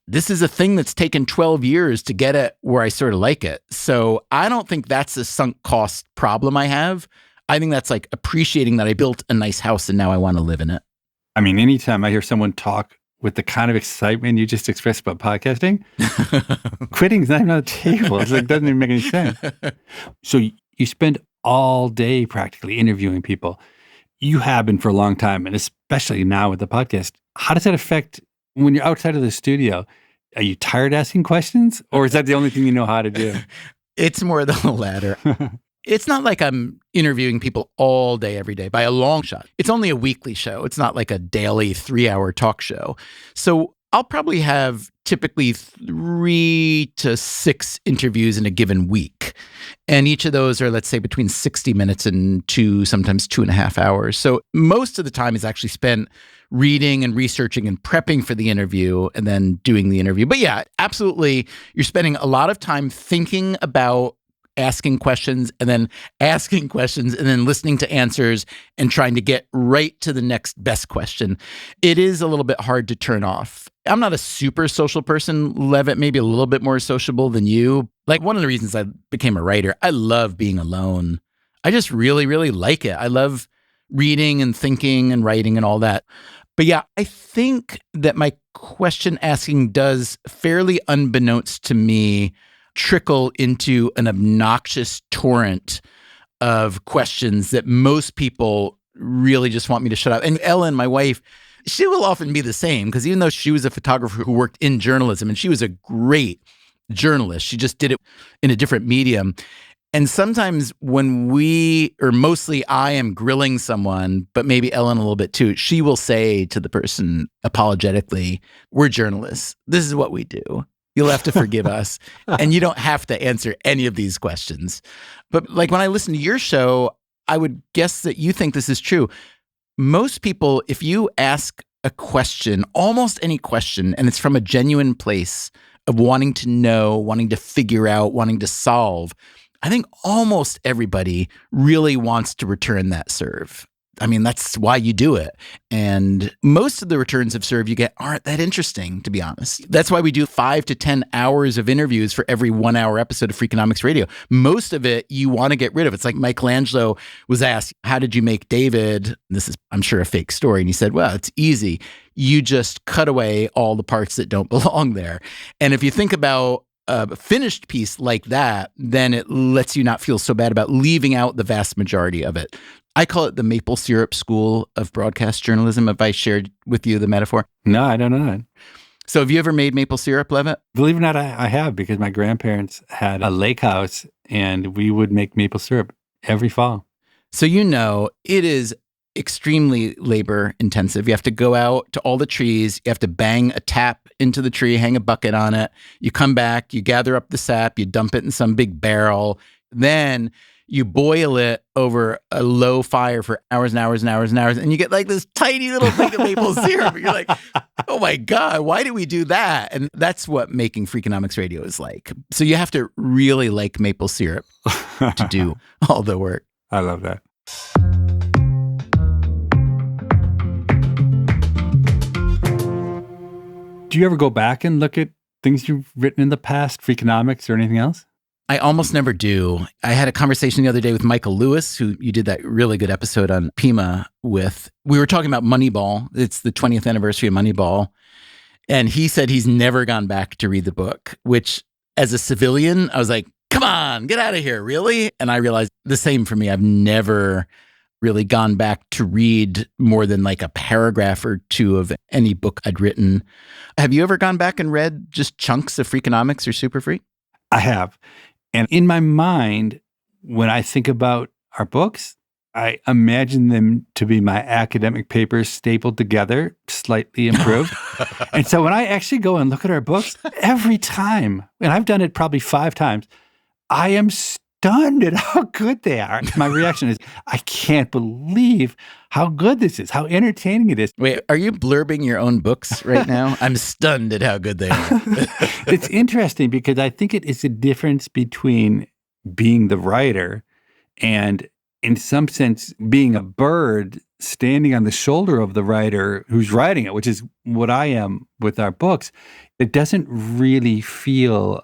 This is a thing that's taken 12 years to get it where I sort of like it. So I don't think that's a sunk cost problem I have. I think that's like appreciating that I built a nice house and now I want to live in it. I mean, anytime I hear someone talk with the kind of excitement you just expressed about podcasting, quitting is not even on the table. It's like, doesn't even make any sense. So you spend all day practically interviewing people. You have been for a long time, and especially now with the podcast. How does that affect when you're outside of the studio? Are you tired asking questions, or is that the only thing you know how to do? It's more the latter. It's not like I'm interviewing people all day, every day, by a long shot. It's only a weekly show. It's not like a daily 3-hour talk show. So I'll probably have typically 3 to 6 interviews in a given week. And each of those are, let's say, between 60 minutes and 2, sometimes 2.5 hours. So most of the time is actually spent reading and researching and prepping for the interview and then doing the interview. But yeah, absolutely. You're spending a lot of time thinking about asking questions and then asking questions and then listening to answers and trying to get right to the next best question. It is a little bit hard to turn off. I'm not a super social person. Levitt, maybe a little bit more sociable than you. Like one of the reasons I became a writer, I love being alone. I just really, really like it. I love reading and thinking and writing and all that. But yeah, I think that my question asking does, fairly unbeknownst to me, trickle into an obnoxious torrent of questions that most people really just want me to shut up. And Ellen, my wife, she will often be the same, because even though she was a photographer who worked in journalism, and she was a great journalist, she just did it in a different medium. And sometimes when we, or mostly I am grilling someone, but maybe Ellen a little bit too, she will say to the person apologetically, we're journalists. This is what we do. You'll have to forgive us. And you don't have to answer any of these questions. But like when I listen to your show, I would guess that you think this is true. most people, if you ask a question, almost any question, and it's from a genuine place of wanting to know, wanting to figure out, wanting to solve, I think almost everybody really wants to return that serve. I mean, that's why you do it. And most of the returns of serve you get aren't that interesting, to be honest. That's why we do 5 to 10 hours of interviews for every 1 hour episode of Freakonomics Radio. Most of it you want to get rid of. It's like Michelangelo was asked, how did you make David? This is, I'm sure, a fake story. And he said, well, it's easy. You just cut away all the parts that don't belong there. And if you think about a finished piece like that, then it lets you not feel so bad about leaving out the vast majority of it. I call it the maple syrup school of broadcast journalism. Have I shared with you the metaphor? No, I don't know that. So have you ever made maple syrup, Levitt? Believe it or not, I have, because my grandparents had a lake house and we would make maple syrup every fall. So you know it is extremely labor intensive. You have to go out to all the trees. You have to bang a tap into the tree, hang a bucket on it. You come back, you gather up the sap, you dump it in some big barrel. Then you boil it over a low fire for hours and hours and hours and hours. And you get like this tiny little thing of maple syrup. You're like, oh my God, why do we do that? And that's what making Freakonomics Radio is like. So you have to really like maple syrup to do all the work. I love that. Do you ever go back and look at things you've written in the past, Freakonomics or anything else? I almost never do. I had a conversation the other day with Michael Lewis, who you did that really good episode on Pima with. We were talking about Moneyball. It's the 20th anniversary of Moneyball. And he said he's never gone back to read the book, which as a civilian, I was like, come on, get out of here, really? And I realized the same for me. I've never really gone back to read more than like a paragraph or two of any book I'd written. Have you ever gone back and read just chunks of Freakonomics or Super Freak? I have. And in my mind, when I think about our books, I imagine them to be my academic papers stapled together, slightly improved. And so when I actually go and look at our books, every time, and I've done it probably 5 times, I am stunned at how good they are. My reaction is, I can't believe how good this is, how entertaining it is. Wait, are you blurbing your own books right now? I'm stunned at how good they are. It's interesting because I think it is a difference between being the writer and, in some sense, being a bird standing on the shoulder of the writer who's writing it, which is what I am with our books. It doesn't really feel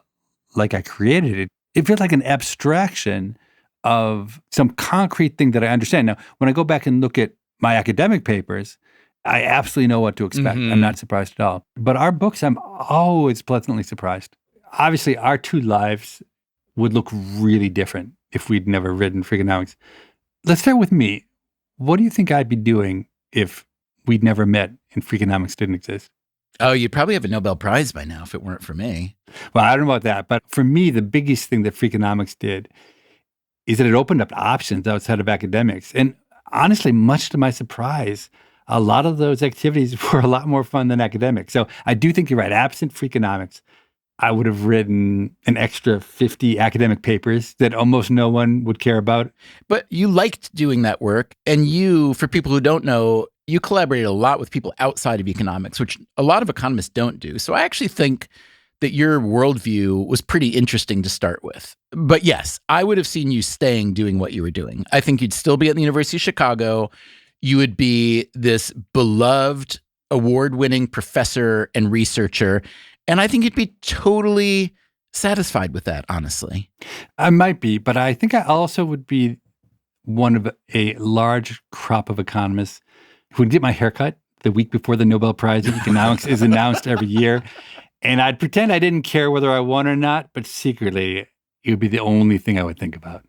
like I created it. It feels like an abstraction of some concrete thing that I understand. Now, when I go back and look at my academic papers, I absolutely know what to expect. I'm not surprised at all. But our books, I'm always pleasantly surprised. Obviously, our 2 lives would look really different if we'd never written Freakonomics. Let's start with me. What do you think I'd be doing if we'd never met and Freakonomics didn't exist? Oh, you'd probably have a Nobel Prize by now if it weren't for me. Well, I don't know about that. But for me, the biggest thing that Freakonomics did is that it opened up options outside of academics. And honestly, much to my surprise, a lot of those activities were a lot more fun than academics. So I do think you're right. Absent Freakonomics, I would have written an extra 50 academic papers that almost no one would care about. But you liked doing that work. And you, for people who don't know, you collaborated a lot with people outside of economics, which a lot of economists don't do. So I actually think that your worldview was pretty interesting to start with. But yes, I would have seen you staying doing what you were doing. I think you'd still be at the University of Chicago. You would be this beloved, award-winning professor and researcher. And I think you'd be totally satisfied with that, honestly. I might be, but I think I also would be one of a large crop of economists who would get my haircut the week before the Nobel Prize in Economics is announced every year. And I'd pretend I didn't care whether I won or not, but secretly, it would be the only thing I would think about.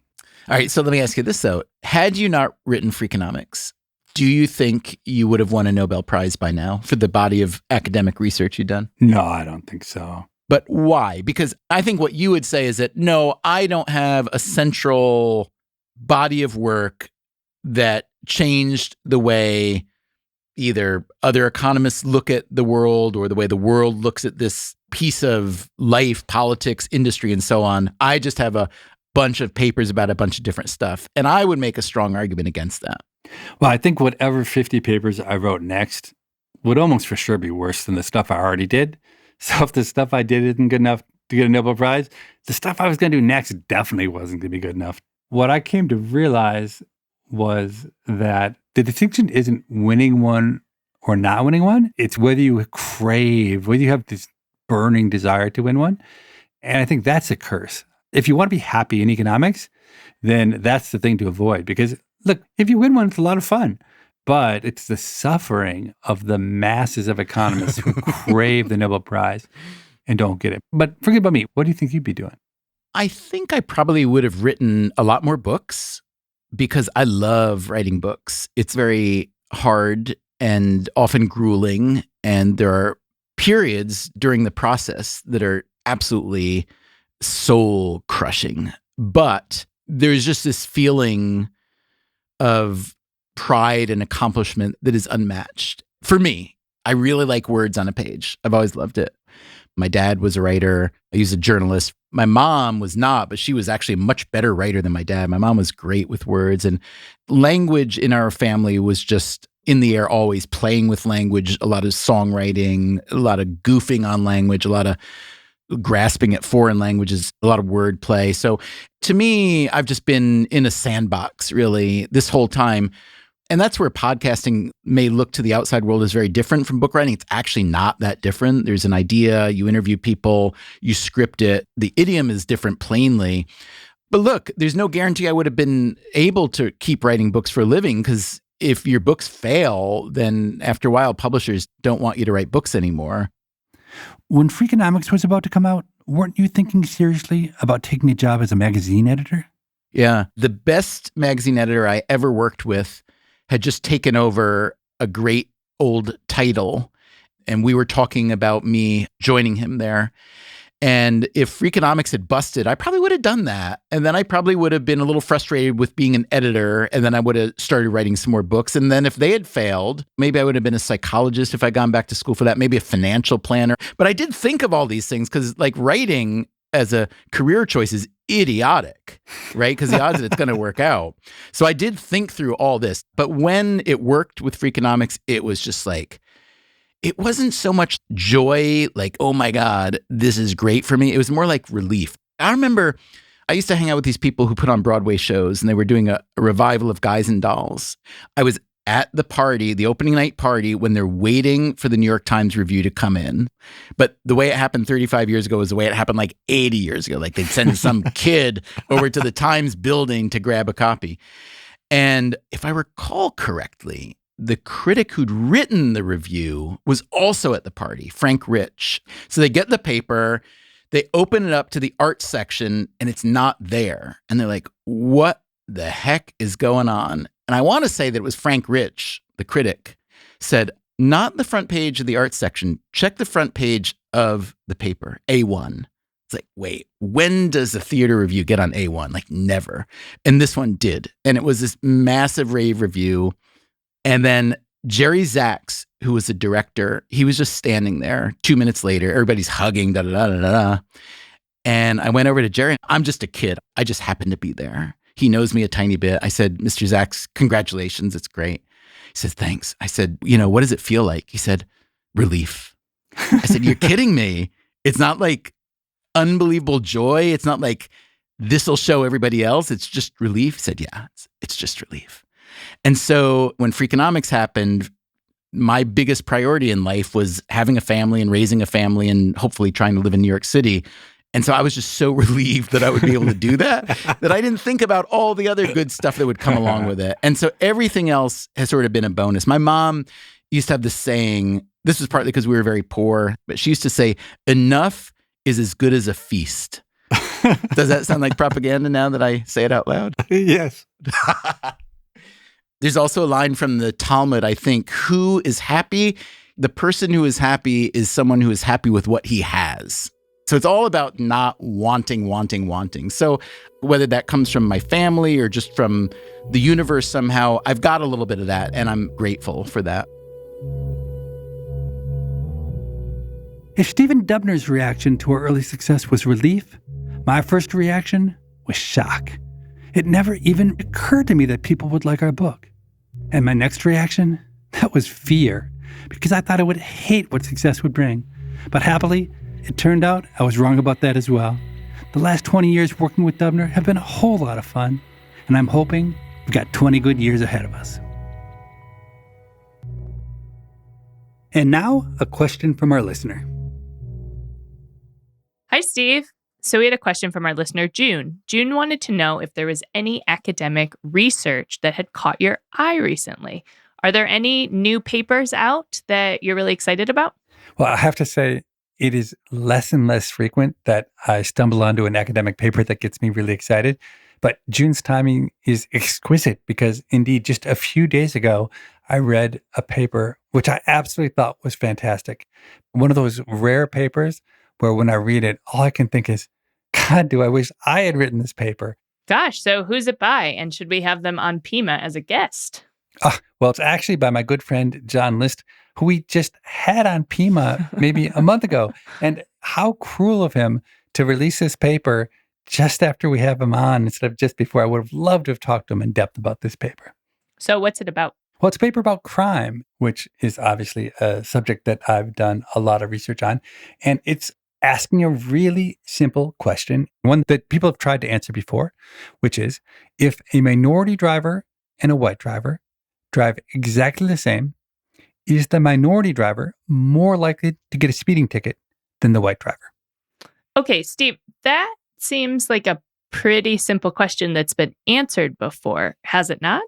All right, so let me ask you this, though. Had you not written Freakonomics, do you think you would have won a Nobel Prize by now for the body of academic research you've done? No, I don't think so. But why? Because I think what you would say is that, no, I don't have a central body of work that changed the way either other economists look at the world or the way the world looks at this piece of life, politics, industry, and so on. I just have a bunch of papers about a bunch of different stuff. And I would make a strong argument against that. Well, I think whatever 50 papers I wrote next would almost for sure be worse than the stuff I already did. So if the stuff I did isn't good enough to get a Nobel Prize, the stuff I was going to do next definitely wasn't going to be good enough. What I came to realize was that the distinction isn't winning one or not winning one. It's whether you crave, whether you have this burning desire to win one. And I think that's a curse. If you want to be happy in economics, then that's the thing to avoid. Because look, if you win one, it's a lot of fun. But it's the suffering of the masses of economists who crave the Nobel Prize and don't get it. But forget about me. What do you think you'd be doing? I think I probably would have written a lot more books because I love writing books. It's very hard and often grueling. And there are periods during the process that are absolutely soul crushing. But there's just this feeling of pride and accomplishment that is unmatched. For me, I really like words on a page. I've always loved it. My dad was a writer. I was a journalist. My mom was not, but she was actually a much better writer than my dad. My mom was great with words, and language in our family was just in the air, always playing with language, a lot of songwriting, a lot of goofing on language, a lot of grasping at foreign languages, a lot of wordplay. So to me, I've just been in a sandbox really this whole time. And that's where podcasting may look to the outside world as very different from book writing. It's actually not that different. There's an idea, you interview people, you script it. The idiom is different plainly. But look, there's no guarantee I would have been able to keep writing books for a living, because if your books fail, then after a while, publishers don't want you to write books anymore. When Freakonomics was about to come out, weren't you thinking seriously about taking a job as a magazine editor? Yeah. The best magazine editor I ever worked with had just taken over a great old title, and we were talking about me joining him there. And if Freakonomics had busted, I probably would have done that. And then I probably would have been a little frustrated with being an editor, and then I would have started writing some more books. And then if they had failed, maybe I would have been a psychologist if I'd gone back to school for that, maybe a financial planner. But I did think of all these things because, like, writing as a career choice is idiotic, right? Because the odds that it's going to work out. So I did think through all this. But when it worked with Freakonomics, it was just like, it wasn't so much joy, like, oh my God, this is great for me. It was more like relief. I remember I used to hang out with these people who put on Broadway shows, and they were doing a revival of Guys and Dolls. I was at the party, the opening night party, when they're waiting for the New York Times review to come in. But the way it happened 35 years ago was the way it happened like 80 years ago. Like they'd send some kid over to the Times building to grab a copy. And if I recall correctly, the critic who'd written the review was also at the party, Frank Rich. So they get the paper, they open it up to the art section, and it's not there. And they're like, what the heck is going on? And I want to say that it was Frank Rich, the critic, said, not the front page of the art section, check the front page of the paper, A1. It's like, wait, when does a theater review get on A1? Like, never. And this one did. And it was this massive rave review. And then Jerry Zaks, who was the director, he was just standing there. 2 minutes later, everybody's hugging, da-da-da-da-da. And I went over to Jerry. I'm just a kid. I just happened to be there. He knows me a tiny bit. I said, Mr. Zaks, congratulations. It's great. He says, thanks. I said, what does it feel like? He said, relief. I said, you're kidding me. It's not like unbelievable joy. It's not like this will show everybody else. It's just relief. He said, yeah, it's just relief. And so when Freakonomics happened, my biggest priority in life was having a family and raising a family and hopefully trying to live in New York City. And so I was just so relieved that I would be able to do that, that I didn't think about all the other good stuff that would come along with it. And so everything else has sort of been a bonus. My mom used to have this saying, this was partly because we were very poor, but she used to say, enough is as good as a feast. Does that sound like propaganda now that I say it out loud? Yes. There's also a line from the Talmud, I think, who is happy? The person who is happy is someone who is happy with what he has. So it's all about not wanting. So whether that comes from my family or just from the universe somehow, I've got a little bit of that, and I'm grateful for that. If Stephen Dubner's reaction to our early success was relief, my first reaction was shock. It never even occurred to me that people would like our book. And my next reaction? That was fear, because I thought I would hate what success would bring. But happily, it turned out I was wrong about that as well. The last 20 years working with Dubner have been a whole lot of fun, and I'm hoping we've got 20 good years ahead of us. And now, a question from our listener. Hi, Steve. So we had a question from our listener, June. June wanted to know if there was any academic research that had caught your eye recently. Are there any new papers out that you're really excited about? Well, I have to say, it is less and less frequent that I stumble onto an academic paper that gets me really excited. But June's timing is exquisite because, indeed, just a few days ago, I read a paper which I absolutely thought was fantastic. One of those rare papers where when I read it, all I can think is, God, do I wish I had written this paper. Gosh, so who's it by? And should we have them on Pima as a guest? Well, it's actually by my good friend, John List, who we just had on Pima maybe a month ago. And how cruel of him to release this paper just after we have him on instead of just before. I would have loved to have talked to him in depth about this paper. So what's it about? Well, it's a paper about crime, which is obviously a subject that I've done a lot of research on. And it's asking a really simple question, one that people have tried to answer before, which is, if a minority driver and a white driver drive exactly the same, is the minority driver more likely to get a speeding ticket than the white driver? Okay, Steve, that seems like a pretty simple question that's been answered before, has it not?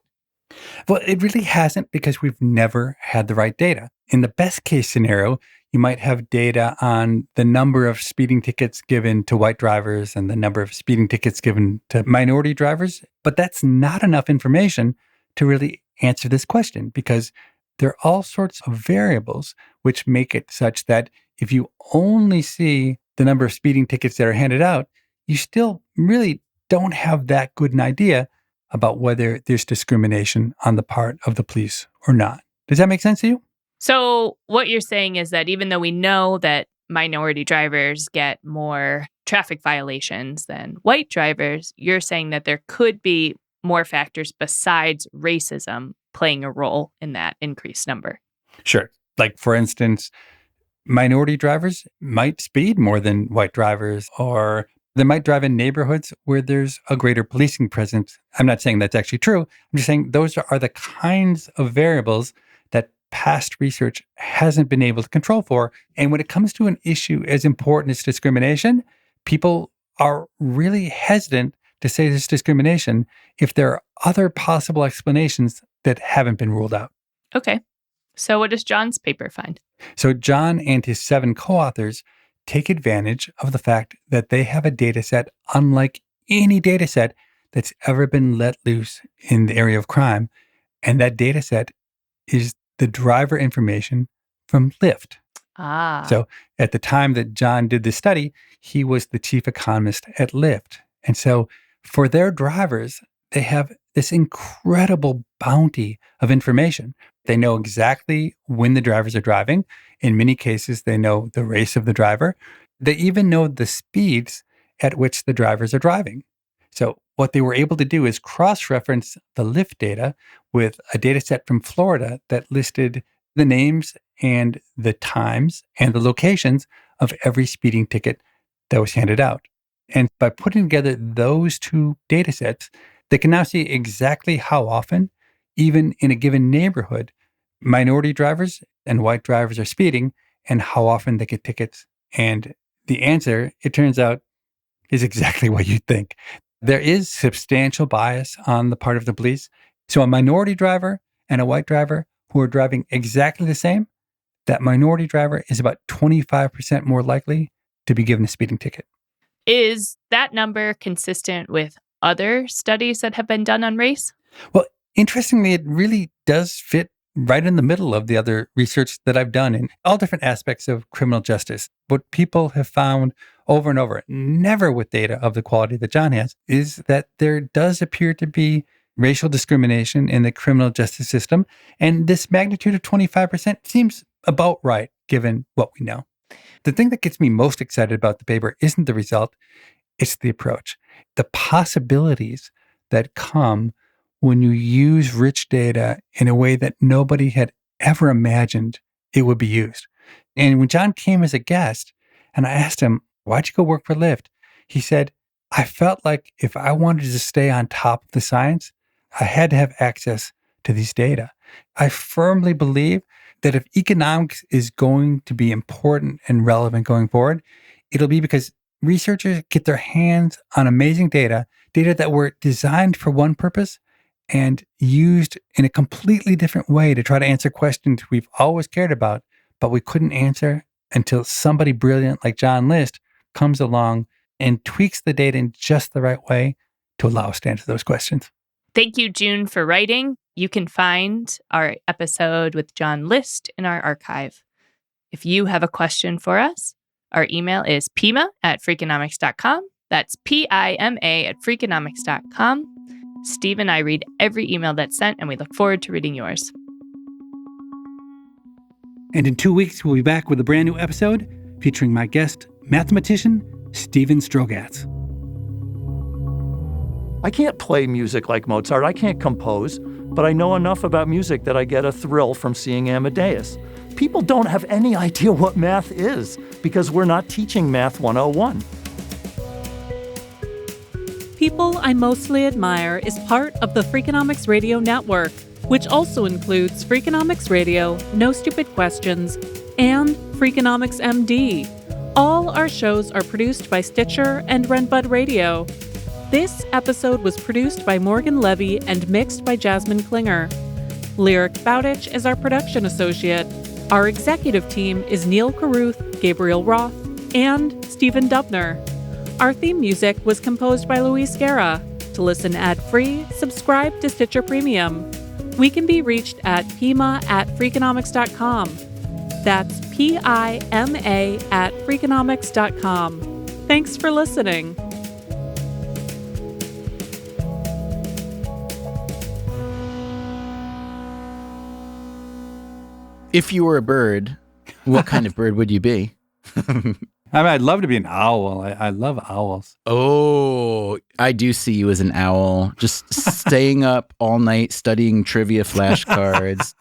Well, it really hasn't, because we've never had the right data. In the best case scenario, you might have data on the number of speeding tickets given to white drivers and the number of speeding tickets given to minority drivers. But that's not enough information to really answer this question, because there are all sorts of variables which make it such that if you only see the number of speeding tickets that are handed out, you still really don't have that good an idea about whether there's discrimination on the part of the police or not. Does that make sense to you? So what you're saying is that even though we know that minority drivers get more traffic violations than white drivers, you're saying that there could be more factors besides racism playing a role in that increased number. Sure. Like, for instance, minority drivers might speed more than white drivers, or they might drive in neighborhoods where there's a greater policing presence. I'm not saying that's actually true. I'm just saying those are the kinds of variables that past research hasn't been able to control for. And when it comes to an issue as important as discrimination, people are really hesitant to say there's discrimination if there are other possible explanations that haven't been ruled out. Okay. So what does John's paper find? So John and his 7 co-authors take advantage of the fact that they have a data set unlike any data set that's ever been let loose in the area of crime. And that data set is the driver information from Lyft. So at the time that John did this study, he was the chief economist at Lyft. And so for their drivers, they have this incredible bounty of information. They know exactly when the drivers are driving. In many cases, they know the race of the driver. They even know the speeds at which the drivers are driving. So what they were able to do is cross-reference the Lyft data with a data set from Florida that listed the names and the times and the locations of every speeding ticket that was handed out. And by putting together those 2 data sets, they can now see exactly how often, even in a given neighborhood, minority drivers and white drivers are speeding and how often they get tickets. And the answer, it turns out, is exactly what you think. There is substantial bias on the part of the police. So a minority driver and a white driver who are driving exactly the same, that minority driver is about 25% more likely to be given a speeding ticket. Is that number consistent with other studies that have been done on race? Well, interestingly, it really does fit right in the middle of the other research that I've done in all different aspects of criminal justice. What people have found over and over, never with data of the quality that John has, is that there does appear to be racial discrimination in the criminal justice system. And this magnitude of 25% seems about right, given what we know. The thing that gets me most excited about the paper isn't the result, it's the approach. The possibilities that come when you use rich data in a way that nobody had ever imagined it would be used. And when John came as a guest and I asked him, why'd you go work for Lyft? He said, I felt like if I wanted to stay on top of the science, I had to have access to these data. I firmly believe that if economics is going to be important and relevant going forward, it'll be because researchers get their hands on amazing data that were designed for one purpose and used in a completely different way to try to answer questions we've always cared about, but we couldn't answer until somebody brilliant like John List comes along and tweaks the data in just the right way to allow us to answer those questions. Thank you, June, for writing. You can find our episode with John List in our archive. If you have a question for us, our email is pima@freakonomics.com. That's PIMA@freakonomics.com. Steve and I read every email that's sent, and we look forward to reading yours. And in 2 weeks, we'll be back with a brand new episode featuring my guest, mathematician Steven Strogatz. I can't play music like Mozart. I can't compose, but I know enough about music that I get a thrill from seeing Amadeus. People don't have any idea what math is because we're not teaching Math 101. People I Mostly Admire is part of the Freakonomics Radio Network, which also includes Freakonomics Radio, No Stupid Questions, and Freakonomics MD. All our shows are produced by Stitcher and Renbud Radio. This episode was produced by Morgan Levy and mixed by Jasmine Klinger. Lyric Bowditch is our production associate. Our executive team is Neil Carruth, Gabriel Roth, and Stephen Dubner. Our theme music was composed by Luis Guerra. To listen ad-free, subscribe to Stitcher Premium. We can be reached at pima@freakonomics.com. That's PIMA@freakonomics.com. Thanks for listening. If you were a bird, what kind of bird would you be? I mean, I'd love to be an owl. I love owls. Oh, I do see you as an owl, just staying up all night studying trivia flashcards.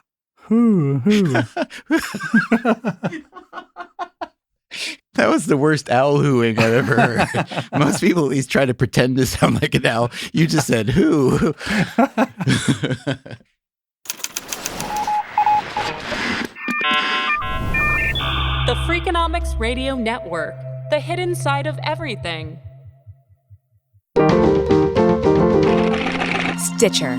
That was the worst owl hooing I've ever heard. Most people at least try to pretend to sound like an owl. You just said who. The Freakonomics Radio Network, the hidden side of everything. Stitcher.